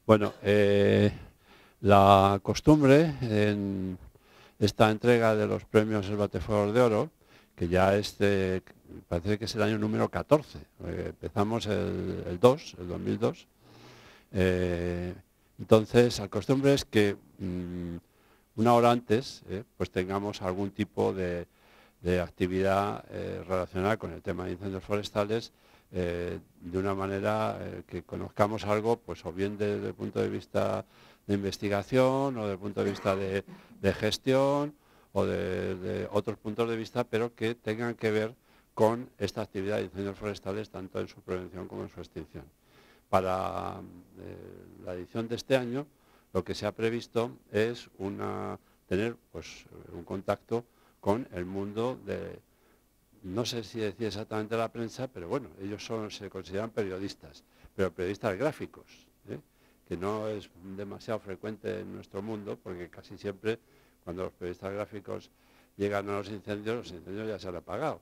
Bueno, la costumbre en esta entrega de los premios El Batefuegos de Oro, que ya parece que es el año número 14, empezamos el 2002, entonces la costumbre es que una hora antes pues tengamos algún tipo de actividad relacionada con el tema de incendios forestales, de una manera que conozcamos algo, pues o bien desde el punto de vista de investigación o desde el punto de vista de gestión o de otros puntos de vista, pero que tengan que ver con esta actividad de incendios forestales, tanto en su prevención como en su extinción. Para la edición de este año, lo que se ha previsto es tener pues, un contacto con el mundo de, no sé si decir exactamente la prensa, pero bueno, ellos se consideran periodistas, pero periodistas gráficos, que no es demasiado frecuente en nuestro mundo, porque casi siempre cuando los periodistas gráficos llegan a los incendios ya se han apagado.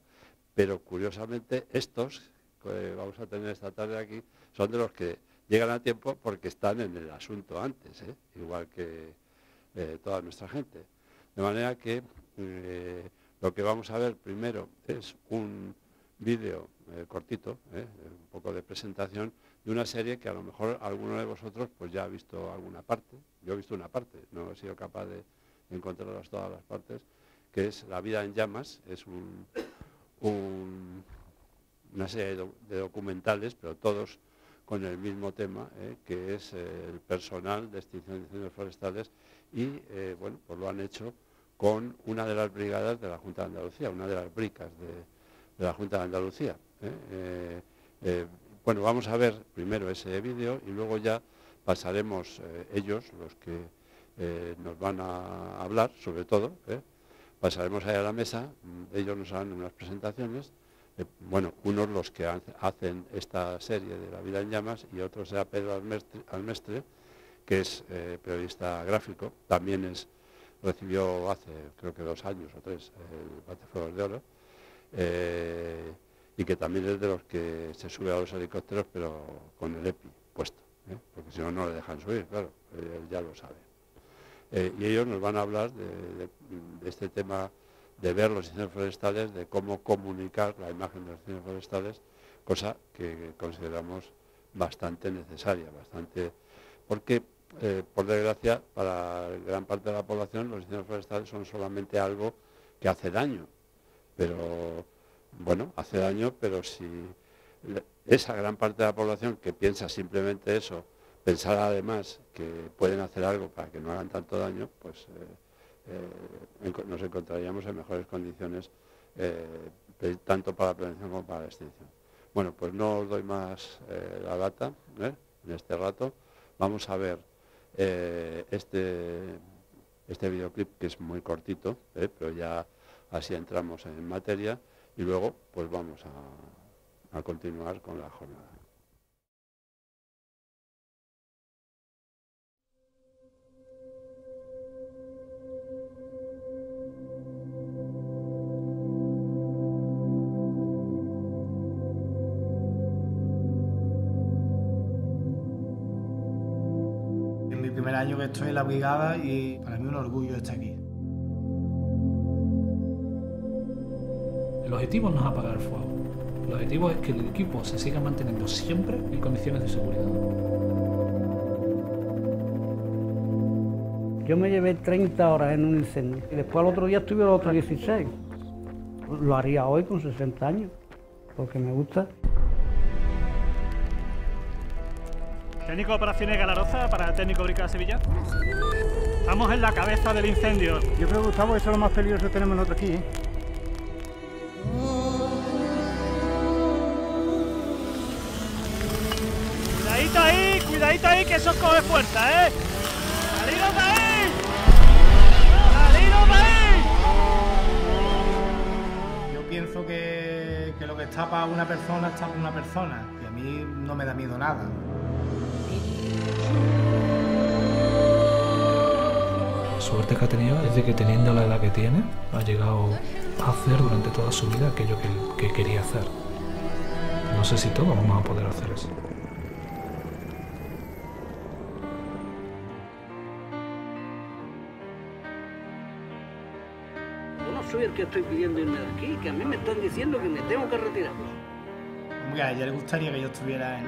Pero curiosamente estos que vamos a tener esta tarde aquí son de los que llegan a tiempo porque están en el asunto antes, igual que toda nuestra gente. De manera que lo que vamos a ver primero es un vídeo cortito, un poco de presentación de una serie que a lo mejor alguno de vosotros pues ya ha visto alguna parte. Yo he visto una parte, no he sido capaz de encontrarlas todas las partes, que es La vida en llamas. Es una serie de documentales, pero todos con el mismo tema, que es el personal de extinción de incendios forestales, y bueno, pues lo han hecho con una de las brigadas de la Junta de Andalucía, una de las bricas de la Junta de Andalucía. Bueno, vamos a ver primero ese vídeo y luego ya pasaremos ellos, los que nos van a hablar, sobre todo, pasaremos ahí a la mesa, ellos nos harán unas presentaciones, bueno, unos los que hacen esta serie de La vida en llamas y otros será Pedro Almestre, que es periodista gráfico, también recibió hace creo que 2 años o 3 el Batefuegos de Oro, y que también es de los que se sube a los helicópteros pero con el EPI puesto, porque si no, no le dejan subir, claro, él ya lo sabe. Y ellos nos van a hablar de este tema de ver los incendios forestales, de cómo comunicar la imagen de los incendios forestales, cosa que consideramos bastante necesaria, porque por desgracia para gran parte de la población los incendios forestales son solamente algo que hace daño, pero bueno, hace daño, pero si esa gran parte de la población que piensa simplemente eso, pensar además que pueden hacer algo para que no hagan tanto daño, pues nos encontraríamos en mejores condiciones, tanto para la prevención como para la extinción. Bueno, pues no os doy más la lata en este rato. Vamos a ver este videoclip, que es muy cortito, pero ya así entramos en materia, y luego pues vamos a continuar con la jornada. Es mi primer año que estoy en la brigada y para mí un orgullo estar aquí. El objetivo no es apagar el fuego. El objetivo es que el equipo se siga manteniendo siempre en condiciones de seguridad. Yo me llevé 30 horas en un incendio y después al otro día estuve los otros 16. Lo haría hoy con 60 años, porque me gusta. Técnico de operaciones Galaroza para técnico Brigada Sevilla. Estamos en la cabeza del incendio. Yo creo, Gustavo, eso es lo más peligroso que tenemos nosotros aquí, Cuidadito ahí, que eso coge fuerza, ¡Salidos de ahí! ¡Salidos de ahí! Yo pienso que lo que está para una persona está para una persona, y a mí no me da miedo nada. La suerte que ha tenido es de que, teniendo la edad que tiene, ha llegado a hacer durante toda su vida aquello que quería hacer. No sé si todos vamos a poder hacer eso. soy el que estoy pidiendo irme de aquí, que a mí me están diciendo que me tengo que retirar. Hombre, a ella le gustaría que yo estuviera en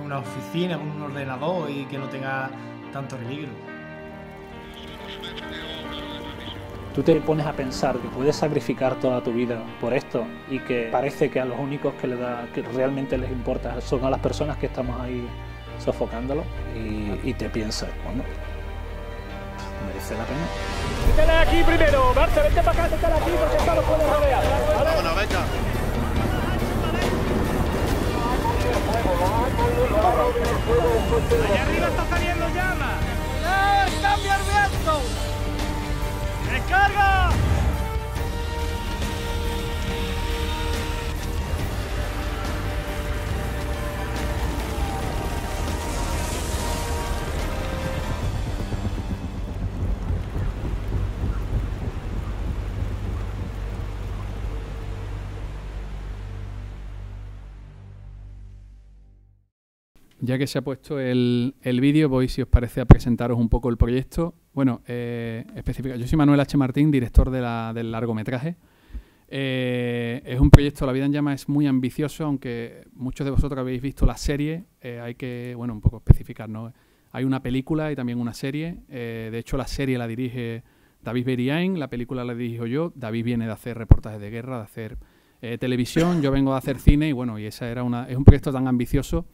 una oficina con un ordenador y que no tenga tanto peligro. Tú te pones a pensar que puedes sacrificar toda tu vida por esto y que parece que a los únicos que realmente les importa son a las personas que estamos ahí sofocándolo y te piensas, bueno, merece la pena. Métele aquí primero, Marce, vente para acá, métele aquí porque esta lo puede rodear. Vámonos, venga. Allá arriba está saliendo llama. ¡Cambia el viento! ¡Descarga! Ya que se ha puesto el vídeo, voy, si os parece, a presentaros un poco el proyecto. Bueno, específica. Yo soy Manuel H. Martín, director del largometraje. Es un proyecto, La vida en llamas, es muy ambicioso, aunque muchos de vosotros habéis visto la serie. Hay que, bueno, un poco especificar, ¿no? Hay una película y también una serie. De hecho, la serie la dirige David Beriain, la película la dirijo yo. David viene de hacer reportajes de guerra, de hacer televisión. Yo vengo de hacer cine y, bueno, y esa era es un proyecto tan ambicioso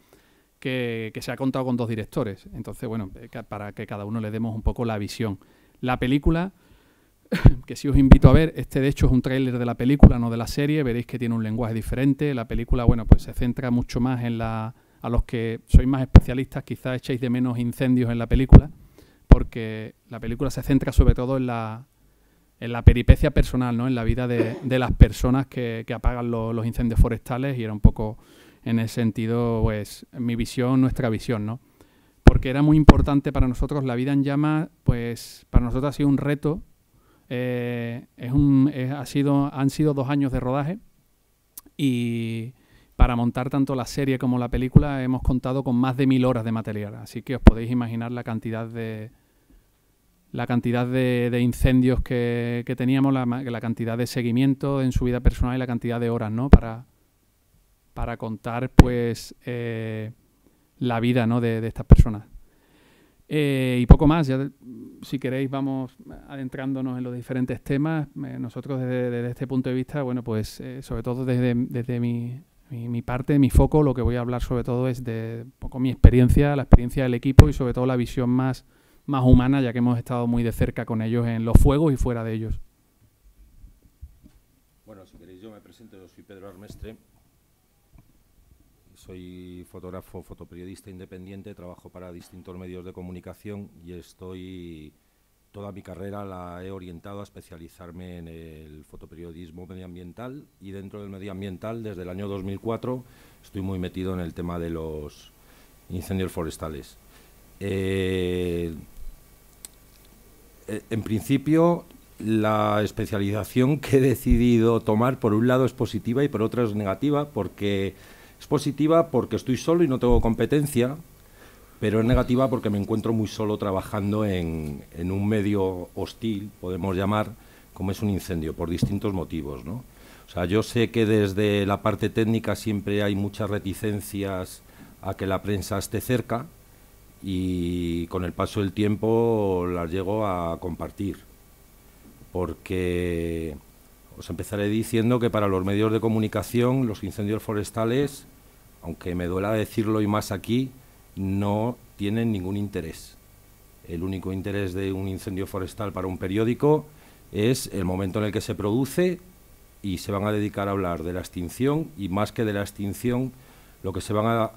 que se ha contado con 2 directores. Entonces, bueno, para que cada uno le demos un poco la visión. La película, que sí os invito a ver, de hecho es un tráiler de la película, no de la serie, veréis que tiene un lenguaje diferente. La película, bueno, pues se centra mucho más a los que sois más especialistas, quizás echéis de menos incendios en la película, porque la película se centra sobre todo en la peripecia personal, ¿no? En la vida de las personas que apagan los incendios forestales, y era un poco en ese sentido, pues, mi visión, nuestra visión, ¿no? Porque era muy importante para nosotros. La vida en llamas, pues, para nosotros ha sido un reto. Han sido 2 años de rodaje, y para montar tanto la serie como la película hemos contado con más de 1000 horas de material. Así que os podéis imaginar la cantidad de incendios que teníamos, la cantidad de seguimiento en su vida personal y la cantidad de horas, ¿no? Para contar, pues, la vida, ¿no? de estas personas. Y poco más. Ya, si queréis, vamos adentrándonos en los diferentes temas. Nosotros desde este punto de vista, bueno, pues sobre todo desde mi parte, mi foco, lo que voy a hablar sobre todo es de un poco mi experiencia, la experiencia del equipo y sobre todo la visión más humana, ya que hemos estado muy de cerca con ellos en los fuegos y fuera de ellos. Bueno, si queréis yo me presento. Yo soy Pedro Armestre. Soy fotógrafo, fotoperiodista independiente, trabajo para distintos medios de comunicación y toda mi carrera la he orientado a especializarme en el fotoperiodismo medioambiental, y dentro del medioambiental, desde el año 2004, estoy muy metido en el tema de los incendios forestales. En principio, la especialización que he decidido tomar, por un lado es positiva y por otro es negativa, porque es positiva porque estoy solo y no tengo competencia, pero es negativa porque me encuentro muy solo trabajando en un medio hostil, podemos llamar, como es un incendio, por distintos motivos, ¿no? O sea, yo sé que desde la parte técnica siempre hay muchas reticencias a que la prensa esté cerca, y con el paso del tiempo las llego a compartir, porque os empezaré diciendo que para los medios de comunicación los incendios forestales, aunque me duela decirlo y más aquí, no tienen ningún interés. El único interés de un incendio forestal para un periódico es el momento en el que se produce, y se van a dedicar a hablar de la extinción, y más que de la extinción, lo que van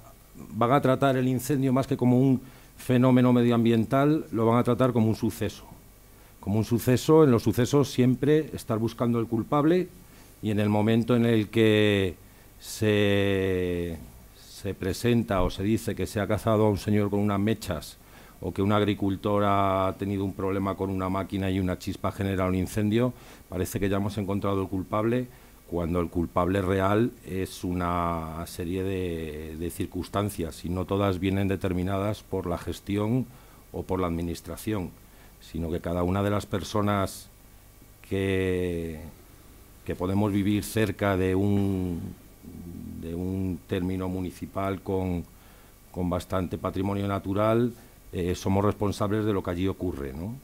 a tratar el incendio más que como un fenómeno medioambiental, lo van a tratar como un suceso. Como un suceso. En los sucesos siempre estar buscando el culpable, y en el momento en el que se presenta o se dice que se ha cazado a un señor con unas mechas, o que un agricultor ha tenido un problema con una máquina y una chispa genera un incendio, parece que ya hemos encontrado el culpable, cuando el culpable real es una serie de circunstancias, y no todas vienen determinadas por la gestión o por la administración, sino que cada una de las personas que podemos vivir cerca de un término municipal con bastante patrimonio natural, somos responsables de lo que allí ocurre, ¿no?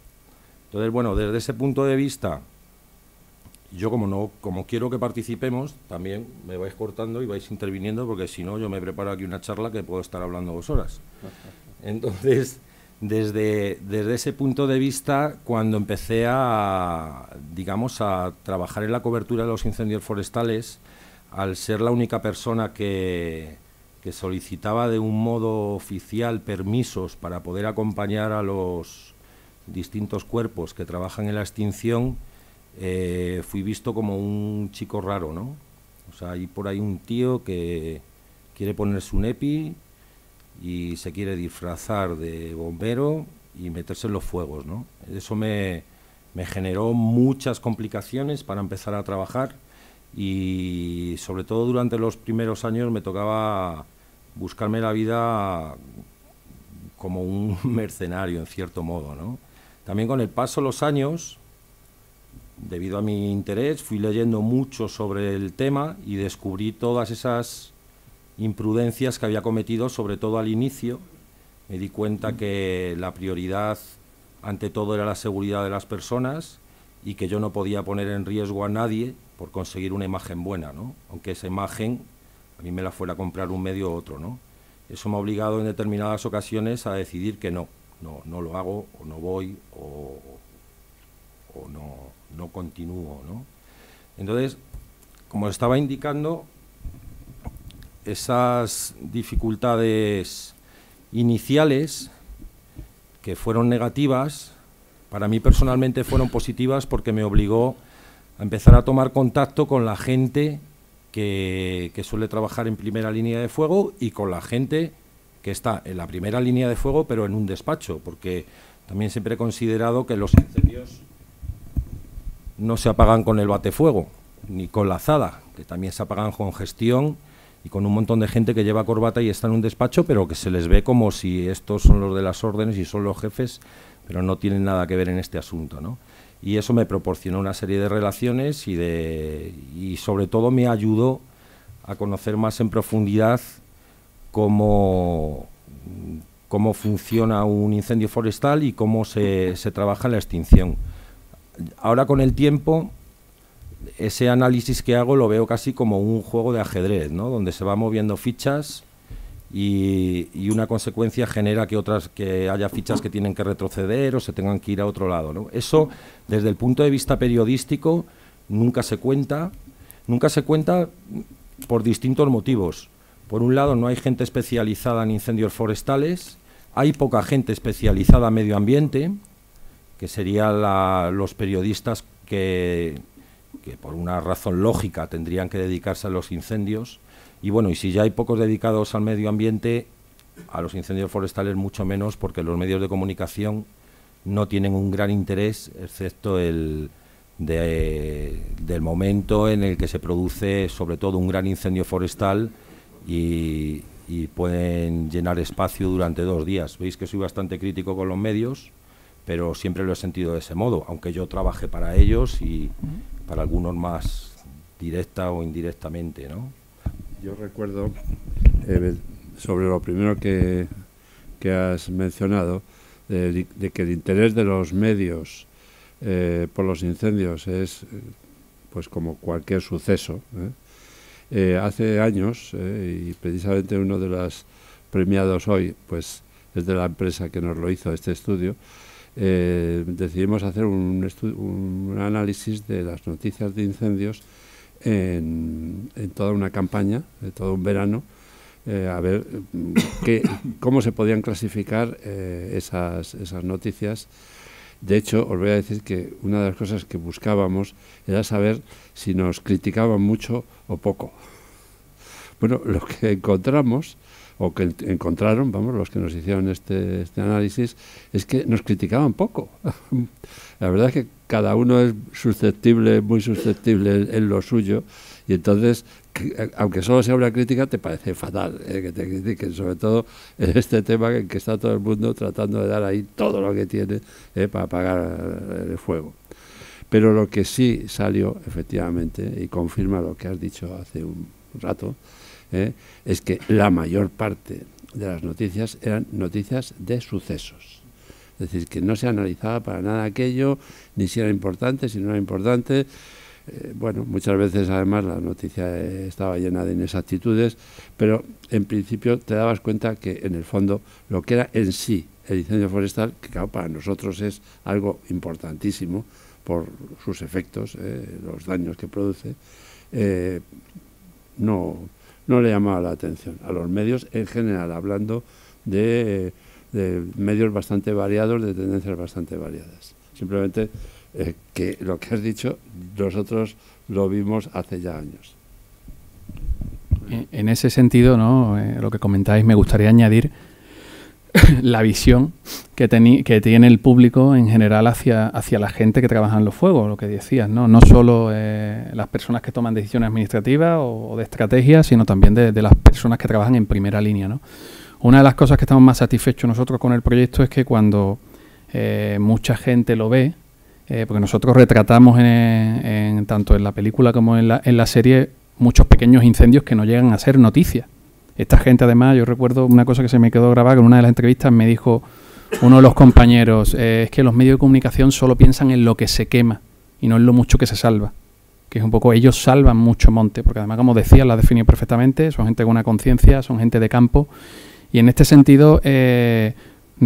Entonces, bueno, desde ese punto de vista, yo como quiero que participemos, también me vais cortando y vais interviniendo, porque si no yo me preparo aquí una charla que puedo estar hablando 2 horas. Entonces, desde ese punto de vista, cuando empecé a trabajar en la cobertura de los incendios forestales, al ser la única persona que solicitaba de un modo oficial permisos para poder acompañar a los distintos cuerpos que trabajan en la extinción, fui visto como un chico raro, ¿no? O sea, hay por ahí un tío que quiere ponerse un EPI y se quiere disfrazar de bombero y meterse en los fuegos, ¿no? Eso me generó muchas complicaciones para empezar a trabajar, y sobre todo durante los primeros años me tocaba buscarme la vida como un mercenario, en cierto modo, ¿no? También con el paso de los años, debido a mi interés, fui leyendo mucho sobre el tema y descubrí todas esas imprudencias que había cometido, sobre todo al inicio. Me di cuenta que la prioridad ante todo era la seguridad de las personas y que yo no podía poner en riesgo a nadie por conseguir una imagen buena, ¿no? Aunque esa imagen a mí me la fuera a comprar un medio u otro, ¿no? Eso me ha obligado en determinadas ocasiones a decidir que no lo hago, o no voy, o no continúo, ¿no? Entonces, como estaba indicando, esas dificultades iniciales, que fueron negativas, para mí personalmente fueron positivas, porque me obligó a empezar a tomar contacto con la gente que suele trabajar en primera línea de fuego y con la gente que está en la primera línea de fuego pero en un despacho, porque también siempre he considerado que los incendios no se apagan con el batefuego ni con la azada, que también se apagan con gestión y con un montón de gente que lleva corbata y está en un despacho, pero que se les ve como si estos son los de las órdenes y son los jefes, pero no tienen nada que ver en este asunto, ¿no? Y eso me proporcionó una serie de relaciones y sobre todo me ayudó a conocer más en profundidad cómo funciona un incendio forestal y cómo se trabaja en la extinción. Ahora, con el tiempo, ese análisis que hago lo veo casi como un juego de ajedrez, ¿no? Donde se va moviendo fichas y una consecuencia genera que haya fichas que tienen que retroceder o se tengan que ir a otro lado, ¿no? Eso, desde el punto de vista periodístico, nunca se cuenta por distintos motivos. Por un lado, no hay gente especializada en incendios forestales, hay poca gente especializada en medio ambiente, que serían los periodistas que por una razón lógica tendrían que dedicarse a los incendios. Y bueno, y si ya hay pocos dedicados al medio ambiente, a los incendios forestales mucho menos, porque los medios de comunicación no tienen un gran interés, excepto del momento en el que se produce sobre todo un gran incendio forestal y pueden llenar espacio durante 2 días. Veis que soy bastante crítico con los medios, pero siempre lo he sentido de ese modo, aunque yo trabaje para ellos y para algunos más directa o indirectamente, ¿no? Yo recuerdo, sobre lo primero que has mencionado, de que el interés de los medios por los incendios es pues como cualquier suceso, hace años, y precisamente uno de los premiados hoy pues es de la empresa que nos lo hizo este estudio, decidimos hacer un análisis de las noticias de incendios en toda una campaña, de todo un verano, a ver cómo se podían clasificar esas noticias. De hecho, os voy a decir que una de las cosas que buscábamos era saber si nos criticaban mucho o poco. Bueno, lo que encontramos, o que encontraron, los que nos hicieron este análisis, es que nos criticaban poco. La verdad es que cada uno es muy susceptible en lo suyo, y entonces, aunque solo sea una crítica, te parece fatal que te critiquen, sobre todo en este tema en que está todo el mundo tratando de dar ahí todo lo que tiene para apagar el fuego. Pero lo que sí salió, efectivamente, y confirma lo que has dicho hace un rato, es que la mayor parte de las noticias eran noticias de sucesos. Es decir, que no se analizaba para nada aquello, ni si era importante, si no era importante. Bueno, muchas veces además la noticia estaba llena de inexactitudes, pero en principio te dabas cuenta que en el fondo lo que era en sí el incendio forestal, que claro, para nosotros es algo importantísimo por sus efectos, los daños que produce, no le llamaba la atención a los medios en general, hablando de medios bastante variados, de tendencias bastante variadas. Simplemente que lo que has dicho, nosotros lo vimos hace ya años. En ese sentido, ¿no? Lo que comentáis, me gustaría añadir la visión que tiene el público en general hacia la gente que trabaja en los fuegos, lo que decías, ¿no? No solo las personas que toman decisiones administrativas o de estrategia, sino también de las personas que trabajan en primera línea, ¿no? Una de las cosas que estamos más satisfechos nosotros con el proyecto es que cuando mucha gente lo ve, porque nosotros retratamos tanto en la película como en la serie muchos pequeños incendios que no llegan a ser noticias. Esta gente, además, yo recuerdo una cosa que se me quedó grabada, que en una de las entrevistas me dijo uno de los compañeros, es que los medios de comunicación solo piensan en lo que se quema y no en lo mucho que se salva. Que es un poco, ellos salvan mucho monte, porque además, como decía, la ha definido perfectamente, son gente con una conciencia, son gente de campo, y en este sentido,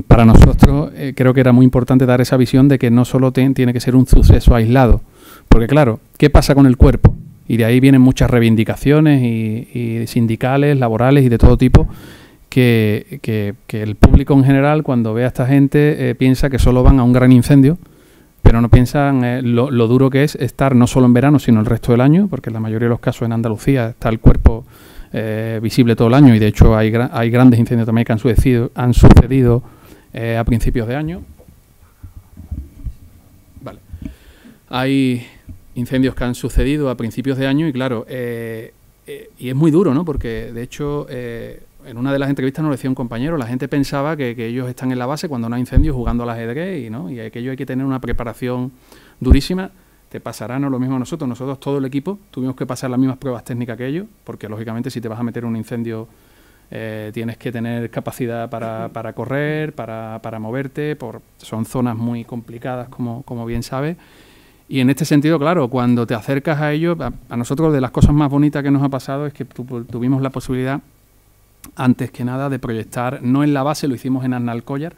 para nosotros creo que era muy importante dar esa visión de que no solo tiene que ser un suceso aislado, porque claro, ¿qué pasa con el cuerpo? Y de ahí vienen muchas reivindicaciones y sindicales, laborales y de todo tipo, que el público en general, cuando ve a esta gente, piensa que solo van a un gran incendio, pero no piensan lo duro que es estar no solo en verano, sino el resto del año, porque en la mayoría de los casos en Andalucía está el cuerpo visible todo el año, y de hecho hay grandes incendios también que han sucedido a principios de año. Vale. Hay incendios que han sucedido a principios de año y claro, y es muy duro, ¿no? Porque de hecho en una de las entrevistas nos decía un compañero, la gente pensaba que ellos están en la base cuando no hay incendios jugando al ajedrez, ¿no? Y aquello hay que tener una preparación durísima. Te pasará no lo mismo a nosotros, todo el equipo tuvimos que pasar las mismas pruebas técnicas que ellos, porque lógicamente si te vas a meter en un incendio tienes que tener capacidad para correr, para moverte, son zonas muy complicadas como bien sabes. Y en este sentido, claro, cuando te acercas a ello, a nosotros de las cosas más bonitas que nos ha pasado es que tuvimos la posibilidad, antes que nada, de proyectar, no en la base, lo hicimos en Arnalcollar,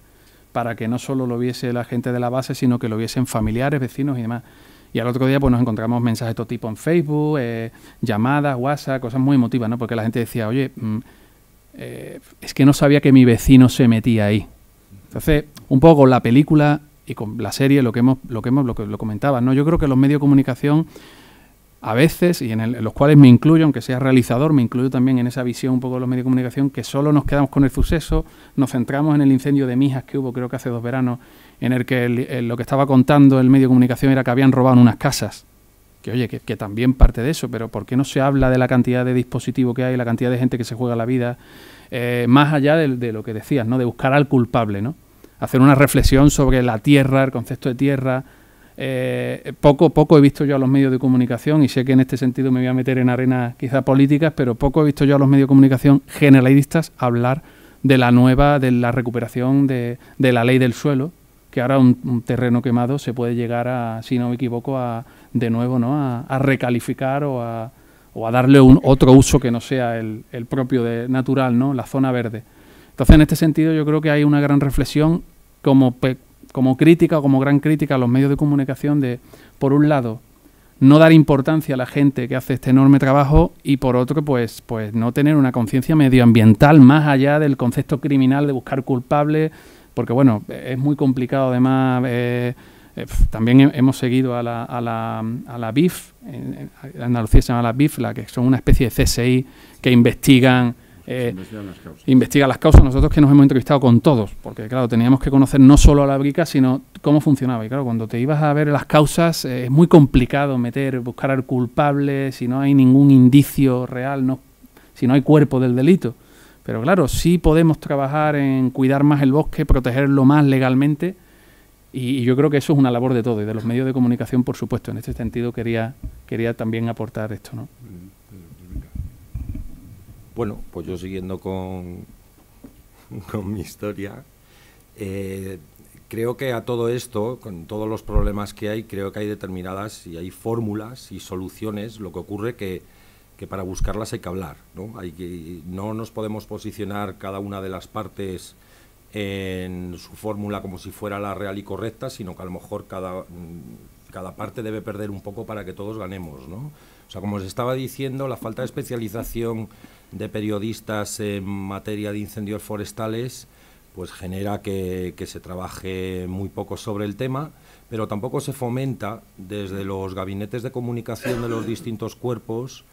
para que no solo lo viese la gente de la base, sino que lo viesen familiares, vecinos y demás. Y al otro día pues nos encontramos mensajes de todo tipo en Facebook, llamadas, WhatsApp, cosas muy emotivas, ¿no? Porque la gente decía, oye, es que no sabía que mi vecino se metía ahí. Entonces, un poco con la película y con la serie, lo comentaba, ¿no? Yo creo que los medios de comunicación, a veces, y en los cuales me incluyo, aunque sea realizador, me incluyo también en esa visión un poco de los medios de comunicación, que solo nos quedamos con el suceso, nos centramos en el incendio de Mijas que hubo, creo que hace 2 veranos, en el que lo que estaba contando el medio de comunicación era que habían robado unas casas. Que oye, que también parte de eso, pero ¿por qué no se habla de la cantidad de dispositivos que hay, la cantidad de gente que se juega la vida, más allá de lo que decías, ¿no? De buscar al culpable, ¿no? Hacer una reflexión sobre la tierra, el concepto de tierra. Poco he visto yo a los medios de comunicación, y sé que en este sentido me voy a meter en arenas quizá políticas, pero poco he visto yo a los medios de comunicación generalistas hablar de la recuperación de la ley del suelo, que ahora un terreno quemado se puede llegar a, si no me equivoco, de nuevo, ¿no? a recalificar o a darle otro uso que no sea el propio natural, ¿no? La zona verde. Entonces, en este sentido, yo creo que hay una gran reflexión como crítica o como gran crítica a los medios de comunicación de, por un lado, no dar importancia a la gente que hace este enorme trabajo, y por otro, pues no tener una conciencia medioambiental más allá del concepto criminal de buscar culpables, porque bueno, es muy complicado además. También hemos seguido a la BIF, en Andalucía se llama la BIF, que son una especie de CSI que investigan las causas. Nosotros que nos hemos entrevistado con todos, porque claro, teníamos que conocer no solo a la brica, sino cómo funcionaba. Y claro, cuando te ibas a ver las causas, es muy complicado buscar al culpable si no hay ningún indicio real, si no hay cuerpo del delito. Pero claro, sí podemos trabajar en cuidar más el bosque, protegerlo más legalmente, Y yo creo que eso es una labor de todos y de los medios de comunicación, por supuesto. En este sentido quería también aportar esto, ¿no? Bueno, pues yo siguiendo con mi historia, creo que a todo esto, con todos los problemas que hay, creo que hay determinadas y hay fórmulas y soluciones. Lo que ocurre que para buscarlas hay que hablar, ¿no? No nos podemos posicionar cada una de las partes en su fórmula como si fuera la real y correcta, sino que a lo mejor cada parte debe perder un poco para que todos ganemos, ¿no? O sea, como os estaba diciendo, la falta de especialización de periodistas en materia de incendios forestales pues genera que se trabaje muy poco sobre el tema, pero tampoco se fomenta desde los gabinetes de comunicación de los distintos cuerpos,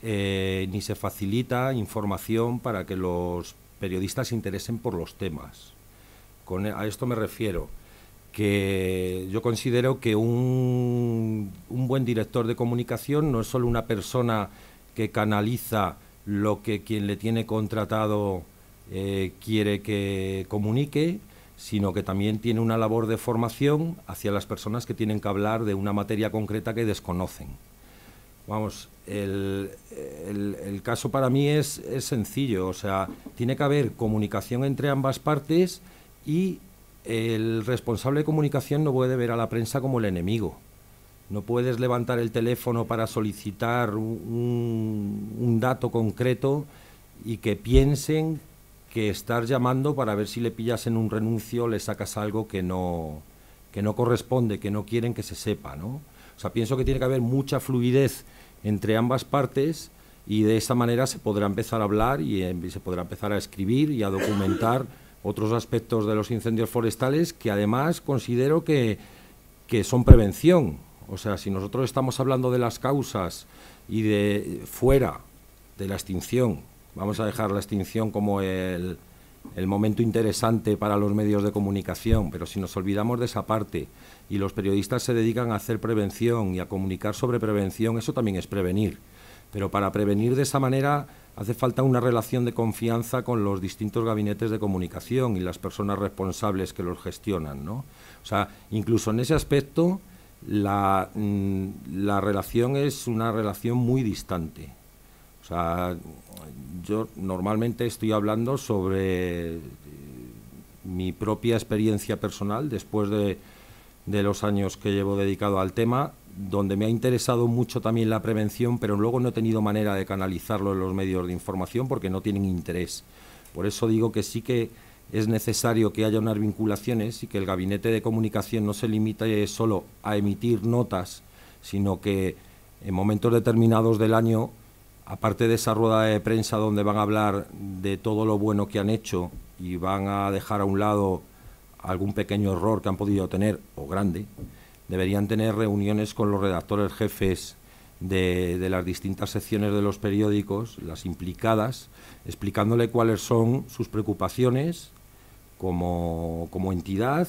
ni se facilita información para que los periodistas se interesen por los temas. A esto me refiero, que yo considero que un buen director de comunicación no es solo una persona que canaliza lo que quien le tiene contratado quiere que comunique, sino que también tiene una labor de formación hacia las personas que tienen que hablar de una materia concreta que desconocen. Vamos, el caso para mí es sencillo, o sea, tiene que haber comunicación entre ambas partes y el responsable de comunicación no puede ver a la prensa como el enemigo. No puedes levantar el teléfono para solicitar un dato concreto y que piensen que estás llamando para ver si le pillas en un renuncio o le sacas algo que no corresponde, que no quieren que se sepa, ¿no? O sea, pienso que tiene que haber mucha fluidez entre ambas partes y de esa manera se podrá empezar a hablar y se podrá empezar a escribir y a documentar otros aspectos de los incendios forestales que además considero que son prevención. O sea, si nosotros estamos hablando de las causas y de fuera de la extinción, vamos a dejar la extinción como el momento interesante para los medios de comunicación, pero si nos olvidamos de esa parte y los periodistas se dedican a hacer prevención y a comunicar sobre prevención, eso también es prevenir. Pero para prevenir de esa manera hace falta una relación de confianza con los distintos gabinetes de comunicación y las personas responsables que los gestionan, ¿no? O sea, incluso en ese aspecto la relación es una relación muy distante. O sea, yo normalmente estoy hablando sobre mi propia experiencia personal después de los años que llevo dedicado al tema, donde me ha interesado mucho también la prevención, pero luego no he tenido manera de canalizarlo en los medios de información porque no tienen interés. Por eso digo que sí que es necesario que haya unas vinculaciones y que el gabinete de comunicación no se limite solo a emitir notas, sino que en momentos determinados del año, aparte de esa rueda de prensa donde van a hablar de todo lo bueno que han hecho y van a dejar a un lado algún pequeño error que han podido tener, o grande, deberían tener reuniones con los redactores jefes de las distintas secciones de los periódicos, las implicadas, explicándole cuáles son sus preocupaciones como entidad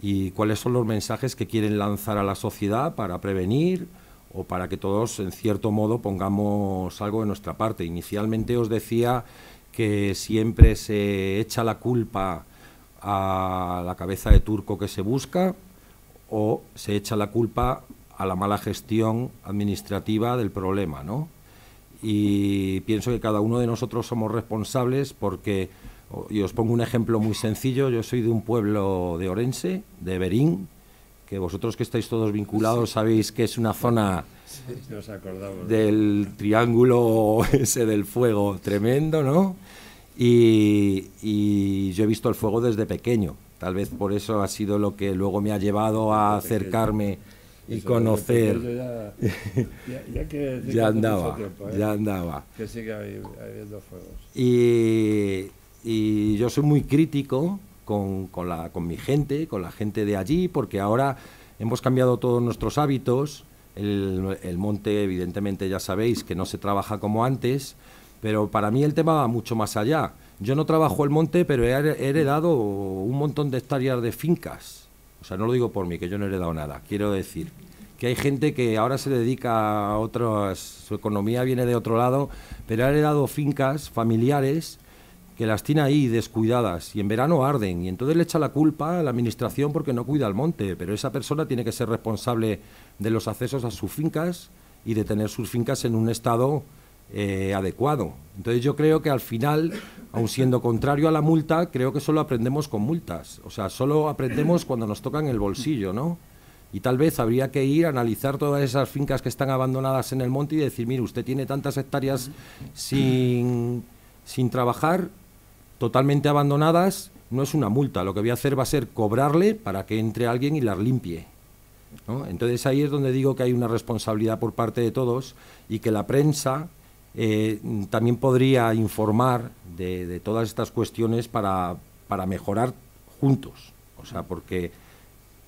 y cuáles son los mensajes que quieren lanzar a la sociedad para prevenir o para que todos, en cierto modo, pongamos algo de nuestra parte. Inicialmente os decía que siempre se echa la culpa a la cabeza de turco que se busca o se echa la culpa a la mala gestión administrativa del problema, ¿no? Y pienso que cada uno de nosotros somos responsables porque, y os pongo un ejemplo muy sencillo, yo soy de un pueblo de Orense, de Berín, que vosotros que estáis todos vinculados sabéis que es una zona del triángulo ese del fuego tremendo, ¿no? Y yo he visto el fuego desde pequeño, tal vez por eso ha sido lo que luego me ha llevado a acercarme y conocer. Ya andaba. Que sigue habiendo fuegos. Y yo soy muy crítico con mi gente, con la gente de allí, porque ahora hemos cambiado todos nuestros hábitos. El monte, evidentemente, ya sabéis que no se trabaja como antes, pero para mí el tema va mucho más allá. Yo no trabajo el monte, pero he heredado un montón de hectáreas de fincas. O sea, no lo digo por mí, que yo no he heredado nada. Quiero decir que hay gente que ahora se dedica a otras, su economía viene de otro lado, pero ha heredado fincas familiares que las tiene ahí descuidadas y en verano arden y entonces le echa la culpa a la administración porque no cuida el monte, pero esa persona tiene que ser responsable de los accesos a sus fincas y de tener sus fincas en un estado adecuado. Entonces yo creo que al final, aun siendo contrario a la multa, creo que solo aprendemos con multas, o sea, solo aprendemos cuando nos tocan el bolsillo, ¿no? Y tal vez habría que ir a analizar todas esas fincas que están abandonadas en el monte y decir, mire, usted tiene tantas hectáreas sin trabajar, totalmente abandonadas, no es una multa, lo que voy a hacer va a ser cobrarle para que entre alguien y las limpie, ¿no? Entonces ahí es donde digo que hay una responsabilidad por parte de todos y que la prensa también podría informar de todas estas cuestiones para mejorar juntos, o sea, porque,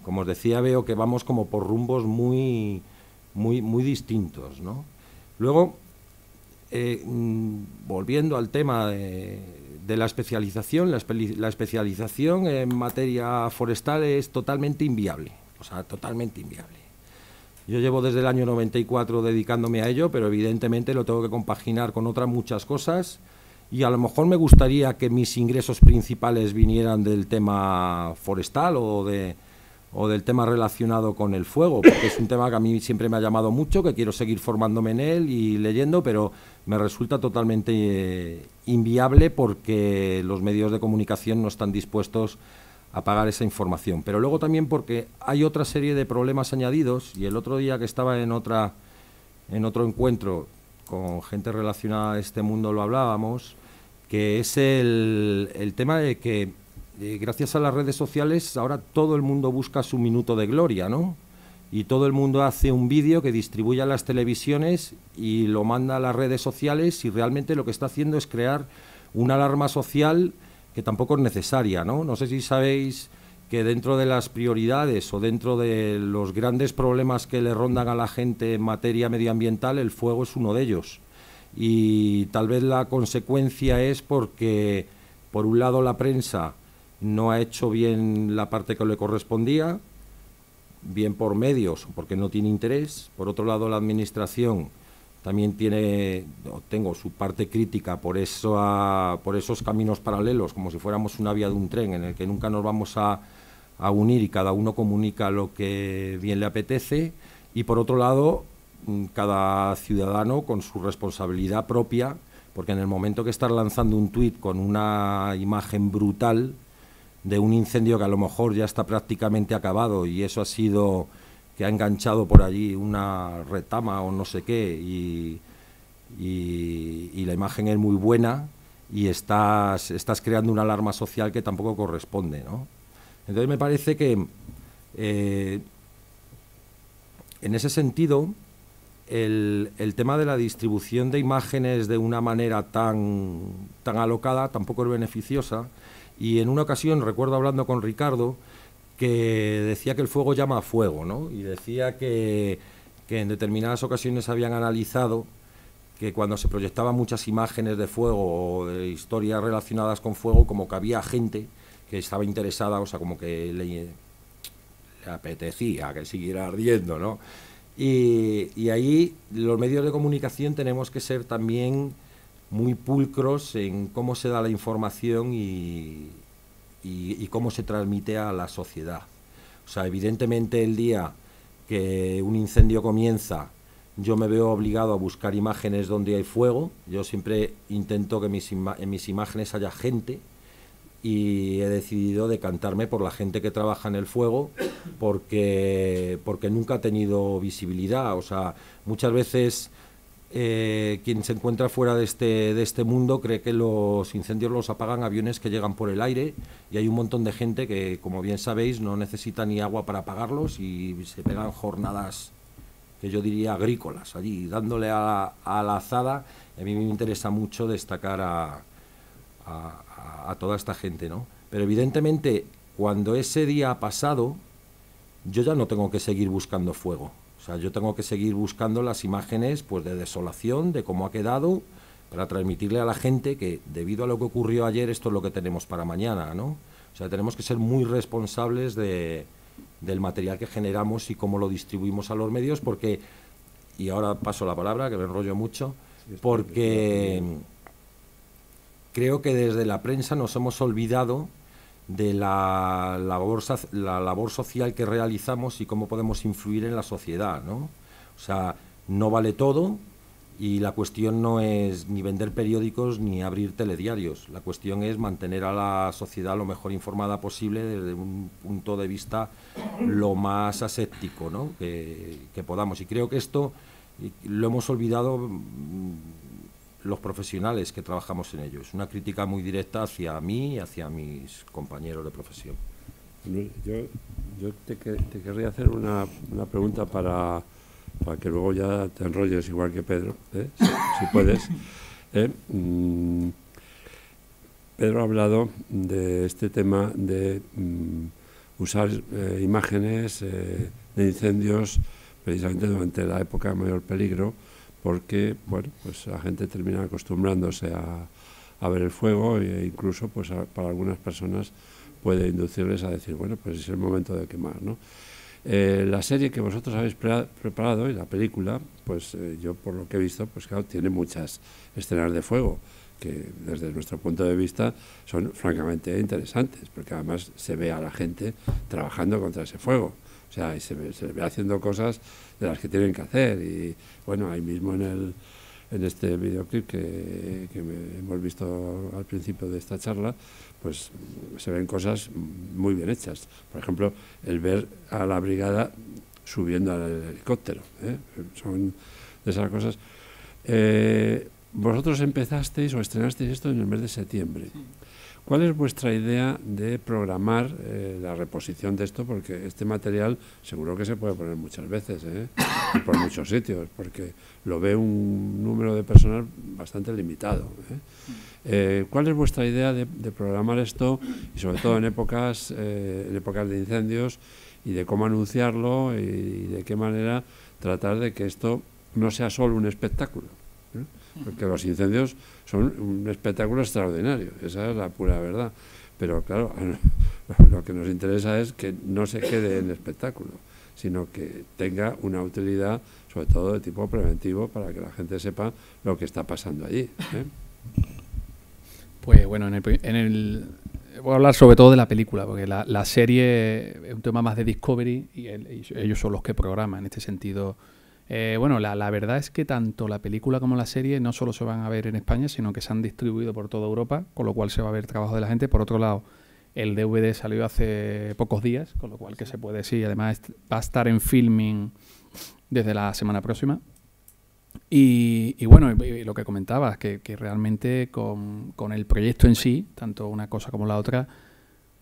como os decía, veo que vamos como por rumbos muy distintos, ¿no? Luego, volviendo al tema de la especialización, la especialización en materia forestal es totalmente inviable, o sea, totalmente inviable. Yo llevo desde el año 94 dedicándome a ello, pero evidentemente lo tengo que compaginar con otras muchas cosas y a lo mejor me gustaría que mis ingresos principales vinieran del tema forestal o del tema relacionado con el fuego, porque es un tema que a mí siempre me ha llamado mucho, que quiero seguir formándome en él y leyendo, pero me resulta totalmente inviable porque los medios de comunicación no están dispuestos a pagar esa información. Pero luego también porque hay otra serie de problemas añadidos, y el otro día que estaba en otro encuentro con gente relacionada a este mundo lo hablábamos, que es el tema de que gracias a las redes sociales ahora todo el mundo busca su minuto de gloria, ¿no? Y todo el mundo hace un vídeo que distribuye a las televisiones y lo manda a las redes sociales y realmente lo que está haciendo es crear una alarma social que tampoco es necesaria, ¿no? No sé si sabéis que dentro de las prioridades o dentro de los grandes problemas que le rondan a la gente en materia medioambiental, el fuego es uno de ellos. Y tal vez la consecuencia es porque, por un lado, la prensa no ha hecho bien la parte que le correspondía, bien por medios, porque no tiene interés. Por otro lado, la administración también tengo su parte crítica por esos caminos paralelos, como si fuéramos una vía de un tren en el que nunca nos vamos a unir y cada uno comunica lo que bien le apetece. Y por otro lado, cada ciudadano con su responsabilidad propia, porque en el momento que estás lanzando un tuit con una imagen brutal de un incendio que a lo mejor ya está prácticamente acabado y eso ha sido que ha enganchado por allí una retama o no sé qué y la imagen es muy buena y estás creando una alarma social que tampoco corresponde, ¿no? Entonces me parece que en ese sentido el tema de la distribución de imágenes de una manera tan alocada tampoco es beneficiosa. Y en una ocasión recuerdo hablando con Ricardo que decía que el fuego llama a fuego, ¿no? Y decía que en determinadas ocasiones habían analizado que cuando se proyectaban muchas imágenes de fuego o de historias relacionadas con fuego, como que había gente que estaba interesada, o sea, como que le apetecía que siguiera ardiendo, ¿no? Y ahí los medios de comunicación tenemos que ser también muy pulcros en cómo se da la información y cómo se transmite a la sociedad. O sea, evidentemente el día que un incendio comienza, yo me veo obligado a buscar imágenes donde hay fuego. Yo siempre intento que en mis imágenes haya gente y he decidido decantarme por la gente que trabaja en el fuego porque nunca ha tenido visibilidad. O sea, muchas veces quien se encuentra fuera de este mundo cree que los incendios los apagan aviones que llegan por el aire y hay un montón de gente que, como bien sabéis, no necesita ni agua para apagarlos y se pegan jornadas que yo diría agrícolas allí, dándole a la azada. A mí me interesa mucho destacar a toda esta gente, ¿no? Pero evidentemente, cuando ese día ha pasado, yo ya no tengo que seguir buscando fuego. O sea, yo tengo que seguir buscando las imágenes pues de desolación, de cómo ha quedado, para transmitirle a la gente que debido a lo que ocurrió ayer, esto es lo que tenemos para mañana, ¿no? O sea, tenemos que ser muy responsables del material que generamos y cómo lo distribuimos a los medios, porque, y ahora paso la palabra, que me enrollo mucho, porque creo que desde la prensa nos hemos olvidado de la labor social que realizamos y cómo podemos influir en la sociedad, ¿no? O sea, no vale todo, y la cuestión no es ni vender periódicos ni abrir telediarios. La cuestión es mantener a la sociedad lo mejor informada posible desde un punto de vista lo más aséptico, ¿no?, que podamos. Y creo que esto lo hemos olvidado los profesionales que trabajamos en ello. Es una crítica muy directa hacia mí y hacia mis compañeros de profesión. Yo te querría hacer una pregunta para que luego ya te enrolles igual que Pedro, si puedes. Pedro ha hablado de este tema de usar imágenes de incendios precisamente durante la época de mayor peligro, porque bueno, pues la gente termina acostumbrándose a ver el fuego, e incluso pues para algunas personas puede inducirles a decir, bueno, pues es el momento de quemar, ¿no? La serie que vosotros habéis preparado y la película, pues yo por lo que he visto, pues claro, tiene muchas escenas de fuego que desde nuestro punto de vista son francamente interesantes, porque además se ve a la gente trabajando contra ese fuego, o sea, y se ve haciendo cosas de las que tienen que hacer. Y bueno, ahí mismo en este videoclip que hemos visto al principio de esta charla, pues se ven cosas muy bien hechas. Por ejemplo, el ver a la brigada subiendo al helicóptero, son de esas cosas. Vosotros empezasteis o estrenasteis esto en el mes de septiembre. Sí. ¿Cuál es vuestra idea de programar la reposición de esto? Porque este material seguro que se puede poner muchas veces, y por muchos sitios, porque lo ve un número de personas bastante limitado. ¿Cuál es vuestra idea de programar esto, y sobre todo en épocas de incendios, y de cómo anunciarlo y de qué manera tratar de que esto no sea solo un espectáculo? Porque los incendios son un espectáculo extraordinario, esa es la pura verdad. Pero claro, lo que nos interesa es que no se quede en espectáculo, sino que tenga una utilidad, sobre todo de tipo preventivo, para que la gente sepa lo que está pasando allí. Pues bueno, voy a hablar sobre todo de la película, porque la serie es un tema más de Discovery y ellos son los que programan en este sentido. Bueno, la verdad es que tanto la película como la serie no solo se van a ver en España, sino que se han distribuido por toda Europa, con lo cual se va a ver trabajo de la gente. Por otro lado, el DVD salió hace pocos días, con lo cual que se puede, sí, además va a estar en filming desde la semana próxima. Y bueno, y lo que comentabas, que realmente con el proyecto en sí, tanto una cosa como la otra,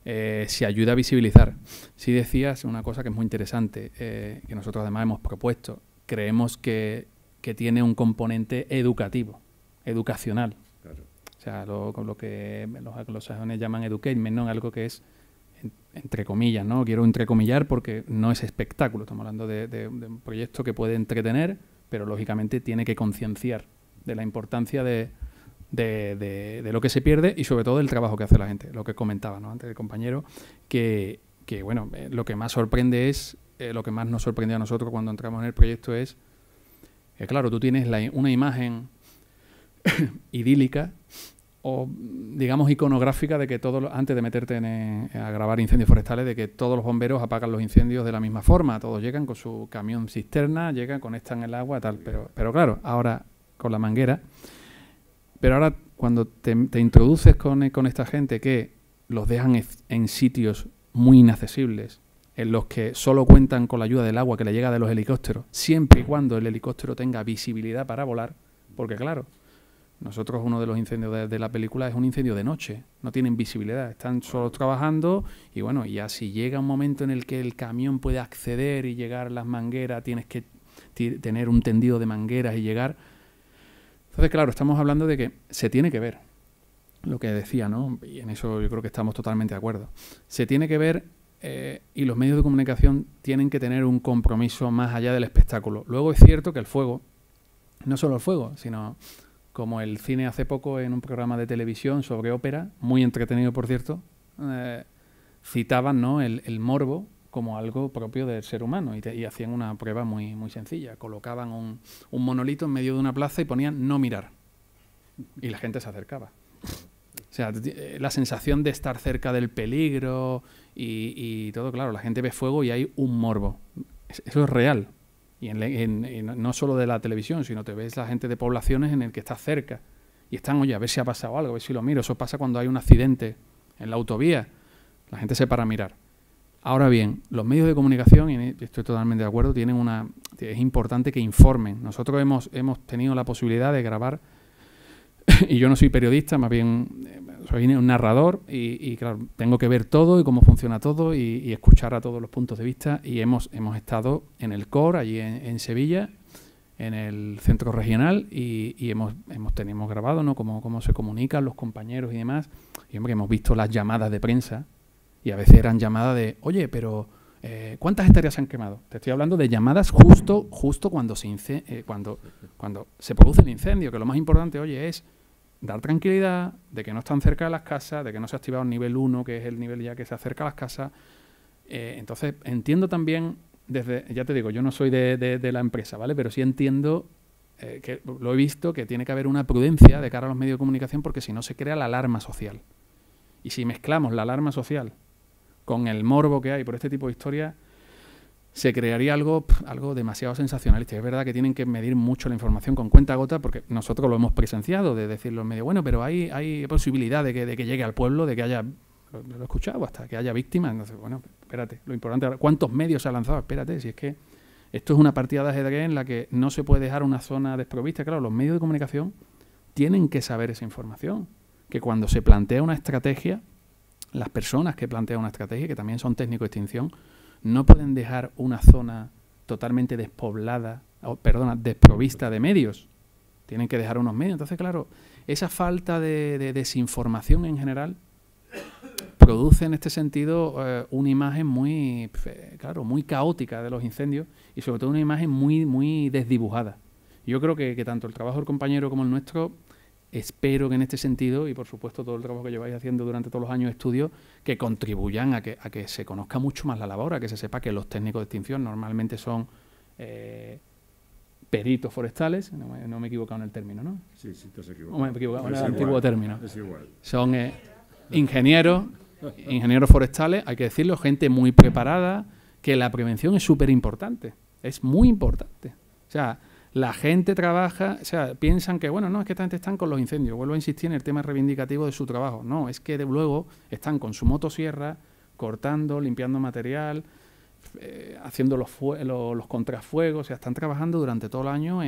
se ayuda a visibilizar. Sí decías una cosa que es muy interesante, que nosotros además hemos propuesto. Creemos que tiene un componente educativo, educacional. Claro. O sea, lo que los anglosajones llaman education, ¿no? Algo que es, entre comillas, ¿no? Quiero entrecomillar porque no es espectáculo. Estamos hablando de un proyecto que puede entretener, pero lógicamente tiene que concienciar de la importancia de lo que se pierde y sobre todo del trabajo que hace la gente. Lo que comentaba, ¿no?, antes el compañero, que bueno, lo que más sorprende es... lo que más nos sorprendió a nosotros cuando entramos en el proyecto es que, claro, tú tienes una imagen idílica o, digamos, iconográfica de que antes de meterte a grabar incendios forestales, de que todos los bomberos apagan los incendios de la misma forma. Todos llegan con su camión cisterna, conectan el agua, tal. Pero claro, ahora con la manguera. Pero ahora cuando te introduces con esta gente que los dejan en sitios muy inaccesibles, en los que solo cuentan con la ayuda del agua que le llega de los helicópteros, siempre y cuando el helicóptero tenga visibilidad para volar, porque claro, nosotros uno de los incendios de la película es un incendio de noche, no tienen visibilidad, están solo trabajando y bueno, ya si llega un momento en el que el camión puede acceder y llegar a las mangueras, tienes que tener un tendido de mangueras y llegar. Entonces claro, estamos hablando de que se tiene que ver, lo que decía, ¿no? Y en eso yo creo que estamos totalmente de acuerdo. Se tiene que ver. Y los medios de comunicación tienen que tener un compromiso más allá del espectáculo. Luego es cierto que el fuego, no solo el fuego, sino como el cine hace poco en un programa de televisión sobre ópera, muy entretenido por cierto, citaban, ¿no?, el morbo como algo propio del ser humano y hacían una prueba muy, muy sencilla. Colocaban un monolito en medio de una plaza y ponían no mirar y la gente se acercaba. sea, la sensación de estar cerca del peligro y todo, claro, la gente ve fuego y hay un morbo. Eso es real. Y no solo de la televisión, sino te ves la gente de poblaciones en el que estás cerca. Y están, oye, a ver si ha pasado algo, a ver si lo miro. Eso pasa cuando hay un accidente en la autovía. La gente se para a mirar. Ahora bien, los medios de comunicación, y estoy totalmente de acuerdo, es importante que informen. Nosotros hemos tenido la posibilidad de grabar, y yo no soy periodista, más bien soy un narrador, y claro, tengo que ver todo y cómo funciona todo y escuchar a todos los puntos de vista. Y hemos estado en el COR, allí en Sevilla, en el centro regional, y hemos grabado, ¿no?, cómo se comunican los compañeros y demás. Y hemos visto las llamadas de prensa. Y a veces eran llamadas de, oye, pero ¿cuántas hectáreas se han quemado? Te estoy hablando de llamadas justo cuando cuando se produce el incendio, que lo más importante, oye, es dar tranquilidad de que no están cerca de las casas, de que no se ha activado el nivel 1, que es el nivel ya que se acerca a las casas. Entonces, entiendo también, ya te digo, yo no soy de la empresa, ¿vale? Pero sí entiendo, que lo he visto, que tiene que haber una prudencia de cara a los medios de comunicación, porque si no se crea la alarma social. Y si mezclamos la alarma social con el morbo que hay por este tipo de historias, se crearía algo demasiado sensacionalista. Es verdad que tienen que medir mucho la información con cuenta-gota, porque nosotros lo hemos presenciado, de decirlo en medio, bueno, pero hay posibilidad de que llegue al pueblo, de que haya, lo he escuchado, hasta que haya víctimas. Entonces, bueno, espérate, lo importante ahora, ¿cuántos medios se han lanzado? Espérate, si es que esto es una partida de ajedrez en la que no se puede dejar una zona desprovista. Claro, los medios de comunicación tienen que saber esa información, que cuando se plantea una estrategia, las personas que plantean una estrategia, que también son técnicos de extinción, no pueden dejar una zona totalmente despoblada, desprovista de medios. Tienen que dejar unos medios. Entonces, claro, esa falta de desinformación en general produce en este sentido una imagen muy caótica de los incendios, y sobre todo una imagen muy desdibujada. Yo creo que tanto el trabajo del compañero como el nuestro, espero que en este sentido, y por supuesto todo el trabajo que lleváis haciendo durante todos los años de estudio, que contribuyan a que se conozca mucho más la labor, a que se sepa que los técnicos de extinción normalmente son peritos forestales, no me he equivocado en el término, ¿no? Sí, te has equivocado. Me he equivocado en el antiguo término. Es igual. Son ingenieros forestales, hay que decirlo, gente muy preparada, que la prevención es súper importante, es muy importante. O sea, la gente trabaja, o sea, piensan que, bueno, no, es que esta gente están con los incendios. Vuelvo a insistir en el tema reivindicativo de su trabajo. No, es que luego están con su motosierra, cortando, limpiando material, haciendo los contrafuegos, o sea, están trabajando durante todo el año